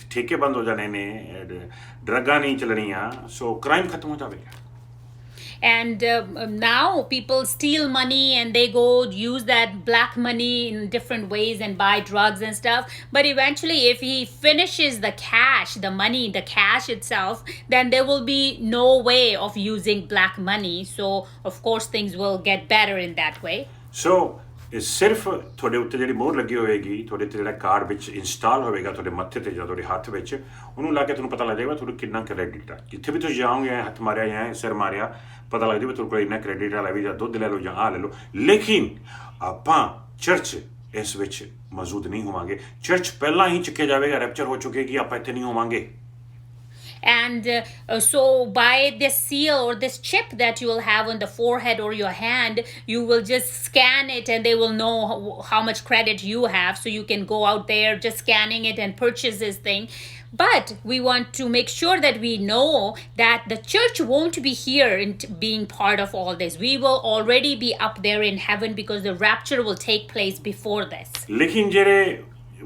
ਠੇਕੇ ਬੰਦ ਹੋ ਜਾਣੇ ਨੇ, ਡਰੱਗਾਂ ਨਹੀਂ ਚੱਲਣੀਆਂ, ਸੋ ਕ੍ਰਾਈਮ ਖਤਮ ਹੋ ਜਾਵੇਗਾ। And now people steal money and they go use that black money in different ways and buy drugs and stuff. But eventually, if he finishes the cash, the money, the cash itself, then there will be no way of using black money. So, of course, things will get better in that way. So, ਇਹ ਸਿਰਫ ਤੁਹਾਡੇ ਉੱਤੇ ਜਿਹੜੀ ਮੋਹਰ ਲੱਗੀ ਹੋਵੇਗੀ, ਤੁਹਾਡੇ ਤੇ ਜਿਹੜਾ ਕਾਰਡ ਵਿੱਚ ਇੰਸਟਾਲ ਹੋਵੇਗਾ ਤੁਹਾਡੇ ਮੱਥੇ ਤੇ ਜਾਂ ਤੁਹਾਡੇ ਹੱਥ ਵਿੱਚ, ਉਹਨੂੰ ਲਾ ਕੇ ਤੁਹਾਨੂੰ ਪਤਾ ਲੱਗ ਜਾਏਗਾ ਤੁਹਾਨੂੰ ਕਿੰਨਾ ਕ੍ਰੈਡਿਟ ਆ। ਜਿੱਥੇ ਵੀ ਤੁਸੀਂ ਜਾਓਗੇ, ਹੱਥ ਮਾਰਿਆ ਜਾਂ ਸਿਰ ਮਾਰਿਆ, ਪਤਾ ਲੱਗ ਜਾਏਗਾ ਤੁਹਾਡੇ ਕੋਲ ਇੰਨਾ ਕ੍ਰੈਡਿਟ ਆ, ਲੈ ਵੀ ਜਾਂ ਦੁੱਧ ਲੈ ਲਓ ਜਾਂ ਆਹ ਲੈ ਲਓ। ਲੇਕਿਨ ਆਪਾਂ ਚਰਚ ਇਸ ਵਿੱਚ ਮੌਜੂਦ ਨਹੀਂ ਹੋਵਾਂਗੇ। ਚਰਚ ਪਹਿਲਾਂ ਹੀ ਚੁੱਕਿਆ ਜਾਵੇਗਾ, ਰੈਪਚਰ ਹੋ ਚੁੱਕੇਗੀ, ਆਪਾਂ ਇੱਥੇ ਨਹੀਂ ਹੋਵਾਂਗੇ। And so by this seal or this chip that you will have on the forehead or your hand, you will just scan it and they will know how much credit you have, so you can go out there just scanning it and purchase this thing. But we want to make sure that we know that the church won't be here in being part of all this. We will already be up there in heaven because the rapture will take place before this. ਲੇਕਿਨ ਜਿਹੜੇ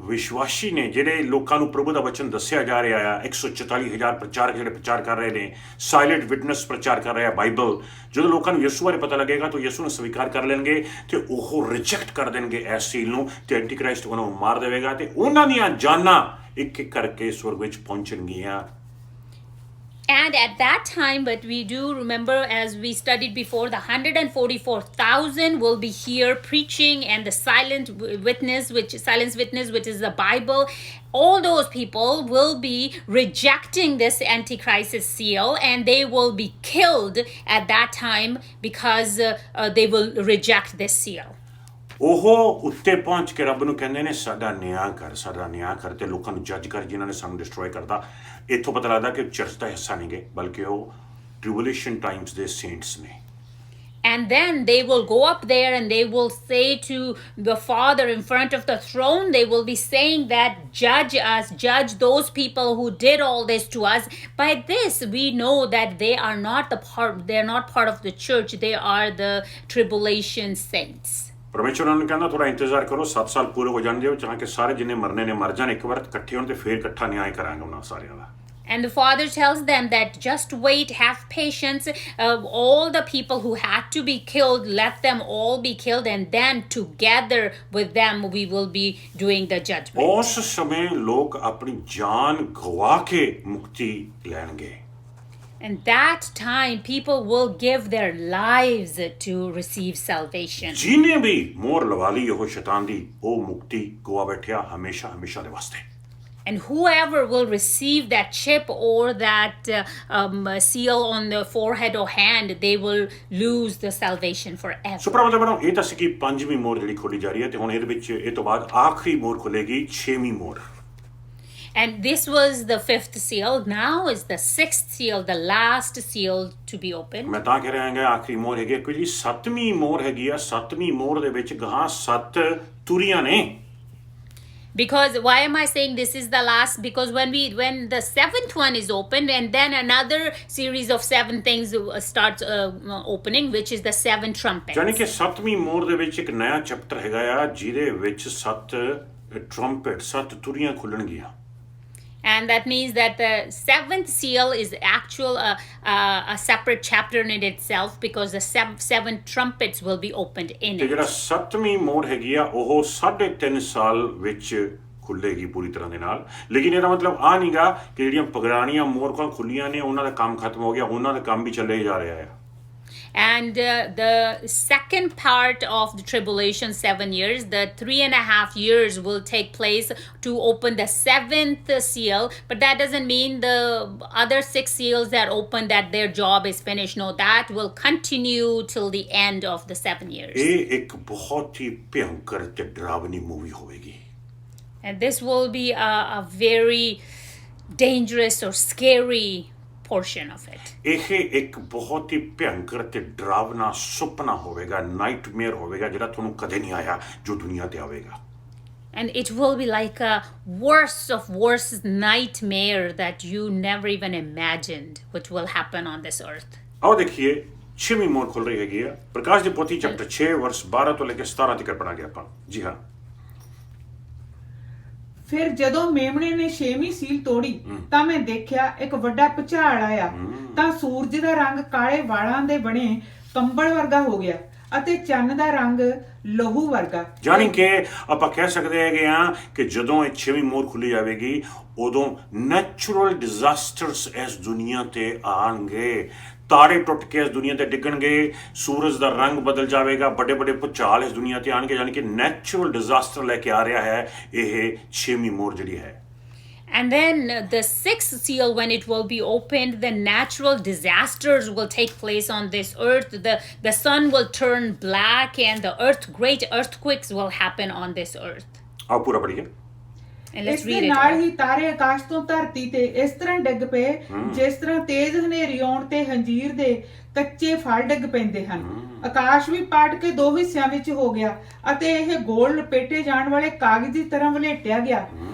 ਵਿਸ਼ਵਾਸੀ ਨੇ, ਜਿਹੜੇ ਲੋਕਾਂ ਨੂੰ ਪ੍ਰਭੂ ਦਾ ਵਚਨ ਦੱਸਿਆ ਜਾ ਰਿਹਾ ਆ, 144,000 ਪ੍ਰਚਾਰਕ ਜਿਹੜੇ ਪ੍ਰਚਾਰ ਕਰ ਰਹੇ ਨੇ, ਸਾਇਲੈਂਟ ਵਿਟਨੈਸ ਪ੍ਰਚਾਰ ਕਰ ਰਹੇ ਆ ਬਾਈਬਲ, ਜਦੋਂ ਲੋਕਾਂ ਨੂੰ ਯਿਸੂ ਬਾਰੇ ਪਤਾ ਲੱਗੇਗਾ ਤਾਂ ਯਿਸੂ ਨੂੰ ਸਵੀਕਾਰ ਕਰ ਲੈਣਗੇ ਤੇ ਉਹ ਰਿਜੈਕਟ ਕਰ ਦੇਣਗੇ ਇਸ ਸੀਲ ਨੂੰ, ਤੇ ਐਂਟੀਕ੍ਰਾਈਸਟ ਉਹਨਾਂ ਨੂੰ ਮਾਰ ਦੇਵੇਗਾ ਤੇ ਉਹਨਾਂ ਦੀਆਂ ਜਾਨਾਂ ਇੱਕ ਇੱਕ ਕਰਕੇ ਸਵਰਗ ਵਿੱਚ ਪਹੁੰਚਣਗੀਆਂ। And at that time, but we do remember, as we studied before, the 144,000 will be here preaching, and the silent witness, which is the Bible. All those people will be rejecting this Antichrist's seal, and they will be killed at that time because they will reject this seal. ਉਹ ਉੱਤੇ ਪਹੁੰਚ ਕੇ ਰੱਬ ਨੂੰ ਕਹਿੰਦੇ ਨੇ ਸਾਡਾ ਨਿਆਂ ਕਰ, ਸਾਡਾ ਨਿਆਂ ਕਰ, ਤੇ ਲੋਕਾਂ ਨੂੰ ਜੱਜ ਕਰ ਜਿਨ੍ਹਾਂ ਨੇ ਸਾਨੂੰ ਡਿਸਟਰੋਏ ਕਰਤਾ। ਇੱਥੋਂ ਪਤਾ ਲੱਗਦਾ ਕਿ ਚਰਚ ਦਾ ਹਿੱਸਾ ਨਹੀਂ ਗਏ, ਬਲਕਿ ਉਹ ਟ੍ਰਿਬੂਲੇਸ਼ਨ ਟਾਈਮਸ ਦੇ ਸੇਂਟਸ ਨੇ। And then they will go up there and they will say to the Father in front of the throne, they will be saying that, judge us, judge those people who did all this to us. By this, we know that they are not part of the church. They are the tribulation saints. ਪਰਮੇਸ਼ਵਰ ਉਹਨਾਂ ਨੂੰ ਕਹਿੰਦਾ ਥੋੜਾ ਇੰਤਜ਼ਾਰ ਕਰੋ, 7 ਸਾਲ ਪੂਰੇ ਹੋ ਜਾਣ ਦਿਓ, ਚਾਹ ਕਿ ਸਾਰੇ ਜਿੰਨੇ ਮਰਨੇ ਨੇ ਮਰ ਜਾਣ ਇੱਕ ਵਾਰ, ਇਕੱਠੇ ਹੋਣ ਤੇ ਫੇਰ ਇਕੱਠਾ ਨਿਆਂ ਕਰਾਂਗੇ ਉਹਨਾਂ ਸਾਰਿਆਂ ਦਾ। And the Father tells them that just wait, have patience. All the people who had to be killed, let them all be killed, and then together with them we will be doing the judgment. ਉਸ ਸਮੇਂ ਲੋਕ ਆਪਣੀ ਜਾਨ ਗਵਾ ਕੇ ਮੁਕਤੀ ਲੈਣਗੇ। And that time people will give their lives to receive salvation. ਜਿਹਨੇ ਵੀ ਮੋਹਰ ਲਵਾ ਲਈ ਉਹ ਸ਼ੈਤਾਨ ਦੀ, ਉਹ ਮੁਕਤੀ ਗਵਾ ਬੈਠਿਆ ਹਮੇਸ਼ਾ ਹਮੇਸ਼ਾ ਦੇ ਵਾਸਤੇ। And whoever will receive that chip or that seal on the forehead or hand, they will lose the salvation so forever. ਭਰਾਵਾਂ ਤੇ ਭੈਣੋ, ਇਹ ਤਾਂ ਸੀ ਕਿ 5ਵੀਂ ਮੋਹਰ ਜਿਹੜੀ ਖੋਲੀ ਜਾ ਰਹੀ ਹੈ, ਤੇ ਹੁਣ ਇਹਦੇ ਵਿੱਚ ਇਹ ਤੋਂ ਬਾਅਦ ਆਖਰੀ ਮੋਹਰ ਖੁੱਲੇਗੀ, 6ਵੀਂ ਮੋਹਰ। And this was the 5th seal. Now is the 6th seal, the last seal to be opened. ਮੈਂ ਤਾਂ ਕਹਿ ਰਿਹਾ ਹਾਂ ਆਖਰੀ ਮੋਹਰ ਹੈਗੀ, ਕਿਉਂਕਿ 7ਵੀਂ ਮੋਹਰ ਹੈਗੀ ਆ। 7ਵੀਂ ਮੋਹਰ ਦੇ ਵਿੱਚ ਗਾਂ 7 ਤੁਰੀਆਂ ਨੇ। Because why am I saying this is the last? Because when the 7th one is opened, and then another series of 7 things starts opening, which is the 7 trumpets. ਯਾਨੀ ਕਿ 7ਵੀਂ ਮੋਹਰ ਦੇ ਵਿੱਚ ਇੱਕ ਨਵਾਂ ਚੈਪਟਰ ਹੈਗਾ ਆ, ਜਿਹਦੇ ਵਿੱਚ 7 ਟਰੰਪਟ, 7 ਤੁਰੀਆਂ ਖੁੱਲਣਗੀਆਂ। And that means that the 7th seal is actual a separate chapter in itself, because the 7 trumpets will be opened in ਤੇ it. ਜਿਹੜਾ 7ਵੀਂ ਮੋਹਰ ਹੈਗੀ ਆ, ਉਹ 3.5 ਸਾਲ ਵਿੱਚ ਖੁੱਲੇਗੀ ਪੂਰੀ ਤਰ੍ਹਾਂ ਦੇ ਨਾਲ। ਲੇਕਿਨ ਇਹਦਾ ਮਤਲਬ ਆ ਨਹੀਂਗਾ ਕਿ ਜਿਹੜੀਆਂ ਪਗਰਾਣੀਆਂ ਮੋਹਰਾਂ ਖੁੱਲੀਆਂ ਨੇ ਉਹਨਾਂ ਦਾ ਕੰਮ ਖਤਮ ਹੋ ਗਿਆ, ਉਹਨਾਂ ਦਾ ਕੰਮ ਵੀ ਚੱਲੇ ਜਾ ਰਿਹਾ ਹੈ। And the second part of the tribulation, 7 years, the 3.5 years will take place to open the 7th seal. But that doesn't mean the other 6 seals that open, that their job is finished. No, that will continue till the end of the 7 years. ਇਹ ਇੱਕ ਬਹੁਤ ਹੀ ਭਿਆਨਕ ਤੇ ਡਰਾਵਨੀ movie ਹੋਵੇਗੀ। And this will be a very dangerous or scary portion of it. ਇਹ ਇੱਕ ਬਹੁਤ ਹੀ ਭਿਆਨਕ ਤੇ ਡਰਾਵਨਾ ਸੁਪਨਾ ਹੋਵੇਗਾ, ਨਾਈਟਮੇਅਰ ਹੋਵੇਗਾ, ਜਿਹੜਾ ਤੁਹਾਨੂੰ ਕਦੇ ਨਹੀਂ ਆਇਆ, ਜੋ ਦੁਨੀਆ ਤੇ ਆਵੇਗਾ। And it will be like a worst of worst nightmare that you never even imagined what will happen on this earth. ਆਓ ਦੇਖੀਏ 6ਵੀਂ ਮੋਹਰ ਖੁੱਲ ਰਹੀ ਹੈਗੀ ਆ। ਪ੍ਰਕਾਸ਼ ਦੀ ਪੋਥੀ ਚੈਪਟਰ 6 ਵਰਸ 12 ਤੋਂ ਲੈ ਕੇ 17 ਤੱਕ ਪੜਾਂਗੇ ਆਪਾਂ। ਜੀ ਹਾਂ। ਫਿਰ ਜਦੋਂ ਮੇਮਣੇ ਨੇ 6ਵੀਂ ਸੀਲ ਤੋੜੀ ਤਾਂ ਮੈਂ ਦੇਖਿਆ ਇੱਕ ਵੱਡਾ ਭੁਚਾਲ ਆਇਆ, ਤਾਂ ਸੂਰਜ ਦਾ ਰੰਗ ਕਾਲੇ ਵਾਲਾਂ ਦੇ ਬਣੇ ਕੰਬਲ ਵਰਗਾ ਹੋ ਗਿਆ, ਅਤੇ ਚੰਨ ਦਾ ਰੰਗ ਲਹੂ ਵਰਗਾ। ਯਾਨੀ ਕਿ ਆਪਾਂ ਕਹਿ ਸਕਦੇ ਹੈਗੇ ਆ ਕਿ ਜਦੋਂ ਇਹ 6ਵੀਂ ਮੋਹਰ ਖੁੱਲੀ ਜਾਵੇਗੀ, ਉਦੋਂ ਨੈਚੁਰਲ ਡਿਜ਼ਾਸਟਰਸ ਇਸ ਦੁਨੀਆ ਤੇ ਆਣਗੇ। ਤਾਰੇ ਟੁੱਟ ਕੇ ਇਸ ਦੁਨੀਆ ਤੇ ਡਿੱਗਣਗੇ, ਸੂਰਜ ਦਾ ਰੰਗ ਬਦਲ ਜਾਵੇਗਾ, ਵੱਡੇ ਵੱਡੇ ਭੁਚਾਲ ਇਸ ਦੁਨੀਆ ਤੇ ਆਣਗੇ। ਯਾਨੀ ਕਿ ਨੈਚੁਰਲ ਡਿਜ਼ਾਸਟਰ ਲੈ ਕੇ ਆ ਰਿਹਾ ਹੈ ਇਹ 6ਵੀਂ ਮੋਹਰ ਜਿਹੜੀ ਹੈ। And then the 6th seal, when it will be opened, the natural disasters will take place on this earth. The sun will turn black, and the great earthquakes will happen on this earth. ਆਓ ਪੂਰਾ ਪੜੀਏ। And let's ਇਸ ਦੇ read it. ਨਾਲ all. ਹੀ ਤਾਰੇ ਆਕਾਸ਼ ਤੋਂ ਧਰਤੀ ਤੇ ਇਸ ਤਰ੍ਹਾਂ ਡਿੱਗ ਪਏ, ਜਿਸ ਤਰ੍ਹਾਂ ਤੇਜ਼ ਹਨੇਰੀ ਆਉਣ ਤੇ ਹੰਜੀਰ ਦੇ ਕੱਚੇ ਫਲ ਡਿੱਗ ਪੈਂਦੇ ਹਨ। ਆਕਾਸ਼ ਵੀ ਪਾਟ ਕੇ 2 ਹਿੱਸਿਆਂ ਵਿੱਚ ਹੋ ਗਿਆ, ਅਤੇ ਇਹ ਗੋਲ ਲਪੇਟੇ ਜਾਣ ਵਾਲੇ ਕਾਗਜ਼ ਦੀ ਤਰ੍ਹਾਂ ਵਲੇਟਿਆ ਗਿਆ।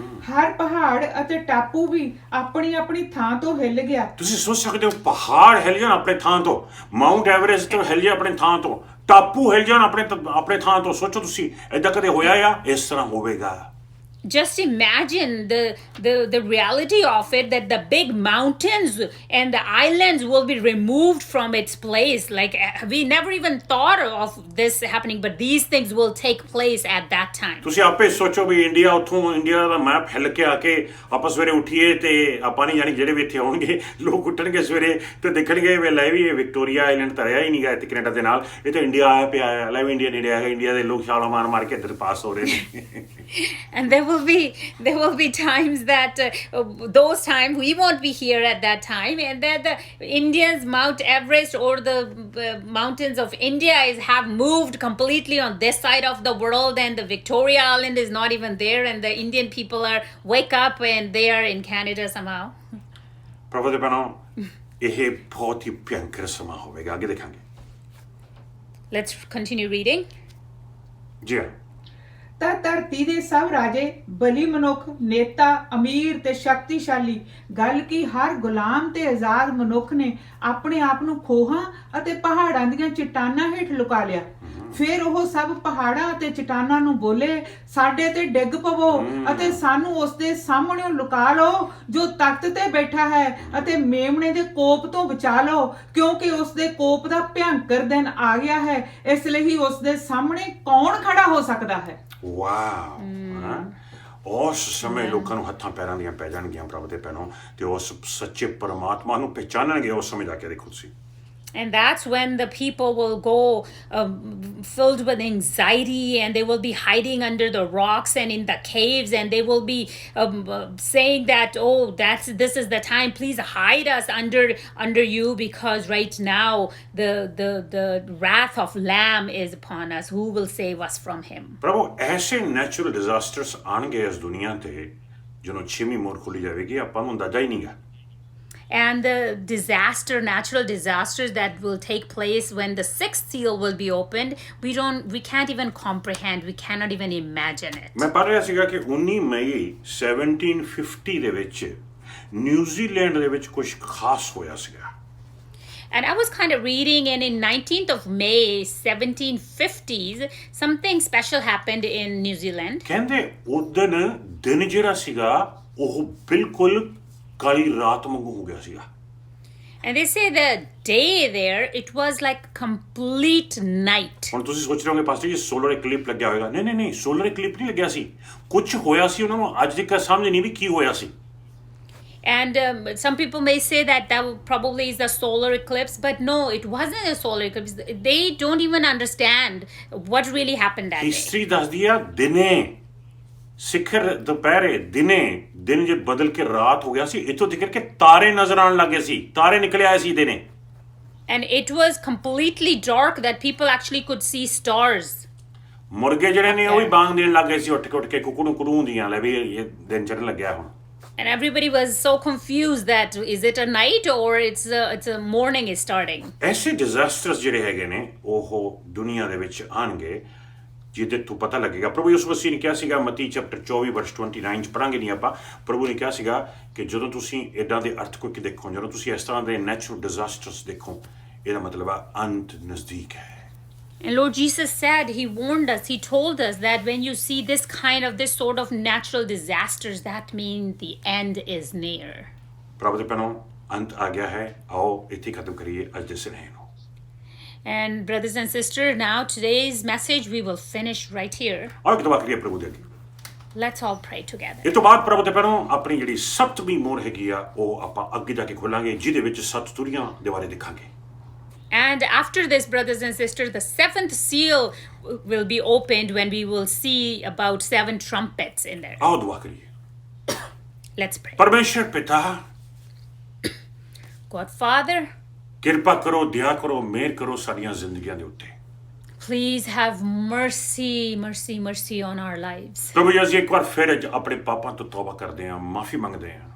ਹਰ ਪਹਾੜ ਅਤੇ ਟਾਪੂ ਵੀ ਆਪਣੀ ਆਪਣੀ ਥਾਂ ਤੋਂ ਹਿੱਲ ਗਿਆ। ਤੁਸੀਂ ਸੋਚ ਸਕਦੇ ਹੋ, ਪਹਾੜ ਹਿੱਲ ਜਾਣ ਆਪਣੇ ਥਾਂ ਤੋਂ, ਮਾਊਂਟ ਐਵਰੈਸਟ ਹਿੱਲ ਜਾ ਆਪਣੇ ਥਾਂ ਤੋਂ, ਟਾਪੂ ਹਿੱਲ ਜਾਣ ਆਪਣੇ ਥਾਂ ਤੋਂ। ਸੋਚੋ ਤੁਸੀਂ, ਏਦਾਂ ਕਦੇ ਹੋਇਆ ਆ? ਇਸ ਤਰ੍ਹਾਂ ਹੋਵੇਗਾ। Just imagine the reality of it, that the big mountains and the islands will be removed from its place. Like, we never even thought of this happening, but these things will take place at that time. ਤੁਸੀਂ ਆਪੇ ਸੋਚੋ ਵੀ India, ਉੱਥੋਂ India ਦਾ map ਹਿੱਲ ਕੇ ਆ ਕੇ ਆਪਾਂ ਸਵੇਰੇ ਉੱਠੀਏ ਤੇ ਆਪਾਂ ਨਹੀਂ ਜਾਣੀ, ਜਿਹੜੇ ਵੀ ਇੱਥੇ ਆਉਣਗੇ ਲੋਕ ਉੱਠਣਗੇ ਸਵੇਰੇ ਤੇ ਦੇਖਣਗੇ ਵੀ ਲੈ ਵੀ ਇਹ ਵਿਕਟੋਰੀਆ ਆਈਲੈਂਡ ਤਾਂ ਰਿਹਾ ਹੀ ਨਹੀਂਗਾ ਇੱਥੇ ਕੈਨੇਡਾ ਦੇ ਨਾਲ, ਇਹ ਤਾਂ ਇੰਡੀਆ ਆਇਆ ਪਿਆ ਹੈ। ਲੈ ਵੀ ਇੰਡੀਆ ਨੇੜੇ ਆ ਗਿਆ, ਇੰਡੀਆ ਦੇ ਲੋਕ ਛਾਲਾਂ ਮਾਰ ਮਾਰ ਕੇ ਇੱਧਰ ਪਾਸ ਹੋ ਰਹੇ ਨੇ। And there will be times that those times we won't be here at that time, and that the Indians, Mount Everest or the mountains of India have moved completely on this side of the world, and the Victoria Island is not even there, and the Indian people are wake up and they are in Canada somehow. ਪ੍ਰਭੂ ਦੇ ਭੈਣੋ, ਇਹ ਬਹੁਤ ਹੀ ਭਿਆਨਕ ਸਮਾਂ ਹੋਵੇਗਾ। ਅੱਗੇ ਦੇਖਾਂਗੇ। Let's continue reading. ਜੀ ਹਾਂ। ਤਾਂ ਧਰਤੀ ਦੇ ਸਭ ਰਾਜੇ, ਬਲੀ ਮਨੁੱਖ, ਨੇਤਾ, ਅਮੀਰ ਤੇ ਸ਼ਕਤੀਸ਼ਾਲੀ, ਗੱਲ ਕੀ ਹਰ ਗੁਲਾਮ ਤੇ ਆਜ਼ਾਦ ਮਨੁੱਖ ਨੇ ਆਪਣੇ ਆਪ ਨੂੰ ਖੋਹਾਂ ਅਤੇ ਪਹਾੜਾਂ ਦੀਆਂ ਚਟਾਨਾਂ ਹੇਠ ਲੁਕਾ ਲਿਆ। ਫਿਰ ਉਹ ਸਭ ਪਹਾੜਾਂ ਅਤੇ ਚਟਾਨਾਂ ਨੂੰ ਬੋਲੇ, ਸਾਡੇ ਤੇ ਡਿੱਗ ਪਵੋ ਅਤੇ ਸਾਨੂੰ ਉਸ ਦੇ ਸਾਹਮਣੇ ਲੁਕਾ ਲਓ ਜੋ ਤਖਤ ਤੇ ਬੈਠਾ ਹੈ, ਅਤੇ ਮੇਮਣੇ ਦੇ ਕੋਪ ਤੋਂ ਬਚਾ ਲਓ, ਕਿਉਂਕਿ ਉਸ ਦੇ ਕੋਪ ਦਾ ਭਿਅੰਕਰ ਦਿਨ ਆ ਗਿਆ ਹੈ। ਇਸ ਲਈ ਉਸ ਦੇ ਸਾਹਮਣੇ ਕੌਣ ਖੜਾ ਹੋ ਸਕਦਾ ਹੈ? ਵਾਓ। ਉਸ ਸਮੇਂ ਲੋਕਾਂ ਨੂੰ ਹੱਥਾਂ ਪੈਰਾਂ ਦੀਆਂ ਪੈ ਜਾਣਗੀਆਂ ਪ੍ਰਭੂ ਦੇ ਭੈਣੋ, ਤੇ ਉਸ ਸੱਚੇ ਪਰਮਾਤਮਾ ਨੂੰ ਪਹਿਚਾਨਣਗੇ ਉਸ ਸਮੇਂ ਜਾ ਕੇ। ਦੇਖੋ ਤੁਸੀਂ। And that's when the people will go filled with anxiety, and they will be hiding under the rocks and in the caves, and they will be saying that, oh, this is the time, please hide us under you, because right now the wrath of Lamb is upon us. Who will save us from him? ਪ੍ਰਭੂ ਐਸੇ natural ਡਿਜ਼ਾਸਟਰਸ ਆਣਗੇ ਇਸ ਦੁਨੀਆ ਤੇ ਜਦੋਂ ਛੇਵੀਂ ਮੋਹਰ ਖੁੱਲੀ ਜਾਵੇਗੀ ਆਪਾਂ ਨੂੰ ਅੰਦਾਜ਼ਾ ਹੀ ਨਹੀਂਗਾ And the natural disasters that will take place when the sixth seal will be opened, we can't even comprehend, we cannot even imagine it. ਮੈਂ ਪੜ੍ਹ ਰਿਹਾ ਸੀਗਾ ਕਿ 19 ਮਈ 1750 ਦੇ ਵਿੱਚ ਨਿਊਜ਼ੀਲੈਂਡ ਦੇ ਵਿੱਚ ਕੁਝ ਖਾਸ ਹੋਇਆ ਸੀਗਾ And I was kind of reading, and in 19th of May 1750s, something special happened in New Zealand. ਕਹਿੰਦੇ ਉਦਨ ਦਿਨ ਜਿਹੜਾ ਸੀਗਾ ਉਹ ਬਿਲਕੁਲ ਕਾਲੀ ਰਾਤ ਵਾਂਗੂ ਹੋ ਗਿਆ ਸੀਗਾ And they say the day there, it was like complete night. ਹੁਣ ਤੁਸੀਂ ਸੋਚ ਰਹੇ ਹੋਗੇ ਪਾਸਟਰ ਜੀ ਸੋਲਰ ਇਕਲਿਪ ਲੱਗਿਆ ਹੋਵੇਗਾ ਨਹੀਂ ਸੋਲਰ ਇਕਲਿਪ ਨਹੀਂ ਲੱਗਿਆ ਸੀ ਕੁਝ ਹੋਇਆ ਸੀ ਉਹਨਾਂ ਨੂੰ ਅੱਜ ਤੱਕ ਸਮਝ ਨਹੀਂ ਵੀ ਕੀ ਹੋਇਆ ਸੀ And some people may say that probably is the solar eclipse, but no, it wasn't a solar eclipse. They don't even understand what really happened that day. History ਦੱਸਦੀ ਆ ਦਿਨੇ ਸਿਖਰ ਦੁਪਹਿਰੇ ਦਿਨ ਜੇ ਬਦਲ ਕੇ ਰਾਤ ਹੋ ਗਿਆ ਸੀ ਇੱਥੋਂ ਤੱਕ ਕਿ ਤਾਰੇ ਨਜ਼ਰ ਆਉਣ ਲੱਗੇ ਸੀ ਤਾਰੇ ਨਿਕਲੇ ਆਏ ਸੀ ਦਿਨੇ And it was completely dark that people actually could see stars. ਮੁਰਗੇ ਜਿਹੜੇ ਨੇ ਉਹ ਵੀ ਬਾਂਗ ਦੇਣ ਲੱਗੇ ਸੀ ਉੱਠ ਕੇ ਕੁਕੜੂ ਹੁੰਦੀਆਂ ਲੈ ਵੀ ਇਹ ਦਿਨ ਚੜ੍ਹਨ ਲੱਗਿਆ ਹੁਣ And everybody was so confused that is it a night or it's a morning is starting. ਐਸੇ ਡਿਜ਼ਾਸਟਰਸ ਜਿਹੜੇ ਹੈਗੇ ਨੇ ਉਹ ਦੁਨੀਆ ਦੇ ਵਿੱਚ ਆਣਗੇ ਜਿਹਦੇ ਤੋਂ ਪਤਾ ਲੱਗੇਗਾ ਪ੍ਰਭੂ ਯਿਸੂ ਮਸੀਹ ਨੇ ਕਿਹਾ ਸੀਗਾ ਮਤੀ ਚੈਪਟਰ 24 ਵਰਸ 29 ਚ ਪੜਾਂਗੇ ਨਹੀਂ ਆਪਾਂ ਪ੍ਰਭੂ ਨੇ ਕਿਹਾ ਸੀਗਾ ਕਿ ਜਦੋਂ ਤੁਸੀਂ ਇਦਾਂ ਦੇ ਅਰਥਕੁਇਕ ਦੇਖੋ ਜਦੋਂ ਤੁਸੀਂ ਇਸ ਤਰ੍ਹਾਂ ਦੇ ਨੈਚੁਰਲ ਡਿਜ਼ਾਸਟਰਸ ਦੇਖੋ ਇਹਦਾ ਮਤਲਬ ਆ ਅੰਤ ਨਜ਼ਦੀਕ ਹੈ And Lord Jesus said, he warned us, he told us that when you see this sort of natural disasters, that means the end is near. ਪ੍ਰਭੂ ਦੇ ਪੈਨੋਂ ਅੰਤ ਆ ਗਿਆ ਹੈ ਆਓ ਇੱਥੇ ਖਤਮ ਕਰੀਏ ਅੱਜ ਦੇ ਸੁਨੇਹੇ ਨੂੰ And brothers and sisters, now today's message we will finish right here. ਆਓ ਇੱਕ ਦੁਆ ਕਰੀਏ ਪ੍ਰਭੂ ਦੇ ਅੱਗੇ Let's all pray together. ਇਹ ਤੋਂ ਬਾਅਦ ਪ੍ਰਭੂ ਦੇ ਪੈਨੋਂ ਆਪਣੀ ਜਿਹੜੀ ਸੱਤਵੀਂ ਮੋਹਰ ਹੈਗੀ ਆ ਉਹ ਆਪਾਂ ਅੱਗੇ ਜਾ ਕੇ ਖੋਲਾਂਗੇ ਜਿਹਦੇ ਵਿੱਚ 7 ਤੁਰੀਆਂ ਦੇ ਬਾਰੇ ਦੇਖਾਂਗੇ And after this, brothers and sisters, the 7th seal will be opened when we will see about 7 trumpets in there. ਆਓ ਦੁਆ ਕਰੀਏ Let's pray. ਪਰਮੇਸ਼ਰ ਪਿਤਾ God Father, ਕਿਰਪਾ ਕਰੋ ਦਇਆ ਕਰੋ ਮਿਹਰ ਕਰੋ ਸਾਡੀਆਂ ਜ਼ਿੰਦਗੀਆਂ ਦੇ ਉੱਤੇ please have mercy on our lives. ਪ੍ਰਭੂ ਜੀ ਅਸੀਂ ਇੱਕ ਵਾਰ ਫਿਰ ਆਪਣੇ ਪਾਪਾਂ ਤੋਂ ਤੌਬਾ ਕਰਦੇ ਹਾਂ ਮਾਫੀ ਮੰਗਦੇ ਹਾਂ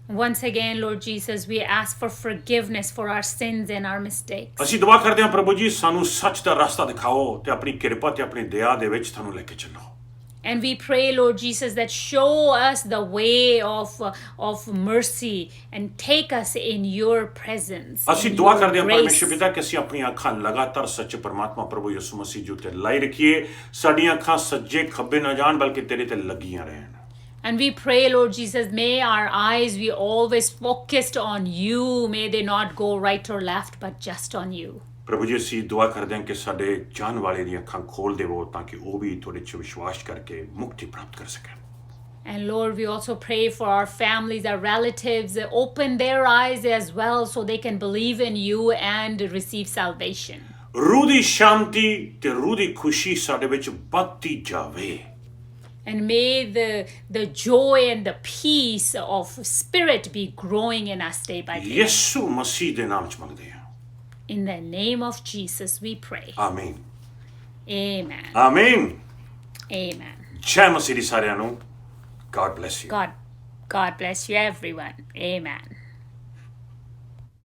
Once again, Lord Jesus, we ask for forgiveness for our sins and our mistakes. ਅਸੀਂ ਦੁਆ ਕਰਦੇ ਹਾਂ ਪ੍ਰਭੂ ਜੀ ਸਾਨੂੰ ਸੱਚ ਦਾ ਰਸਤਾ ਦਿਖਾਓ ਤੇ ਆਪਣੀ ਕਿਰਪਾ ਤੇ ਆਪਣੀ ਦਇਆ ਦੇ ਵਿੱਚ ਤੁਹਾਨੂੰ ਲੈ ਕੇ ਚੱਲੋ And we pray, Lord Jesus, that show us the way of mercy and take us in your presence. ਅਸੀਂ in ਦੁਆ your ਕਰਦੇ ਹਾਂ grace. ਪਰਮੇਸ਼ਰ ਪਿਤਾ ਕਿ ਅਸੀਂ ਆਪਣੀਆਂ ਅੱਖਾਂ ਲਗਾਤਾਰ ਸੱਚੇ ਪਰਮਾਤਮਾ ਪ੍ਰਭੂ ਯਿਸੂ ਮਸੀਹ ਜੀ ਉੱਤੇ ਲਾਈ ਰੱਖੀਏ ਸਾਡੀਆਂ ਅੱਖਾਂ ਸੱਜੇ ਖੱਬੇ ਨਾ ਜਾਣ ਬਲਕਿ ਤੇਰੇ ਤੇ ਲੱਗੀਆਂ ਰਹਿਣ And we pray, Lord Jesus, may our eyes be always focused on you. May they not go right or left, but just on you. ਪ੍ਰਭੂ ਜੀ ਅਸੀਂ ਦੁਆ ਕਰਦੇ ਹਾਂ ਕਿ ਸਾਡੇ ਜਾਣ ਵਾਲੇ ਦੀਆਂ ਅੱਖਾਂ ਖੋਲ ਦੇਵੋ ਤਾਂ ਕਿ ਉਹ ਵੀ ਤੁਹਾਡੇ 'ਚ ਵਿਸ਼ਵਾਸ ਕਰਕੇ ਮੁਕਤੀ ਪ੍ਰਾਪਤ ਕਰ ਸਕਣ And Lord, we also pray for our families, our relatives. Open their eyes as well so they can believe in you and receive salvation. ਰੂਹ ਦੀ ਸ਼ਾਂਤੀ ਤੇ ਰੂਹ ਦੀ ਖੁਸ਼ੀ ਸਾਡੇ ਵਿੱਚ ਵੱਧਦੀ ਜਾਵੇ And may the joy and the peace of spirit be growing in us day by day. ਯਿਸੂ ਮਸੀਹ ਦੇ ਨਾਮ 'ਚ ਮੰਗਦੇ ਹਾਂ In the name of Jesus, we pray. ਆਮੀਨ Amen. ਆਮੀਨ Amen. ਜੈ ਮਸੀਹ ਦੀ ਸਾਰਿਆਂ ਨੂੰ God bless you God bless you, everyone. Amen.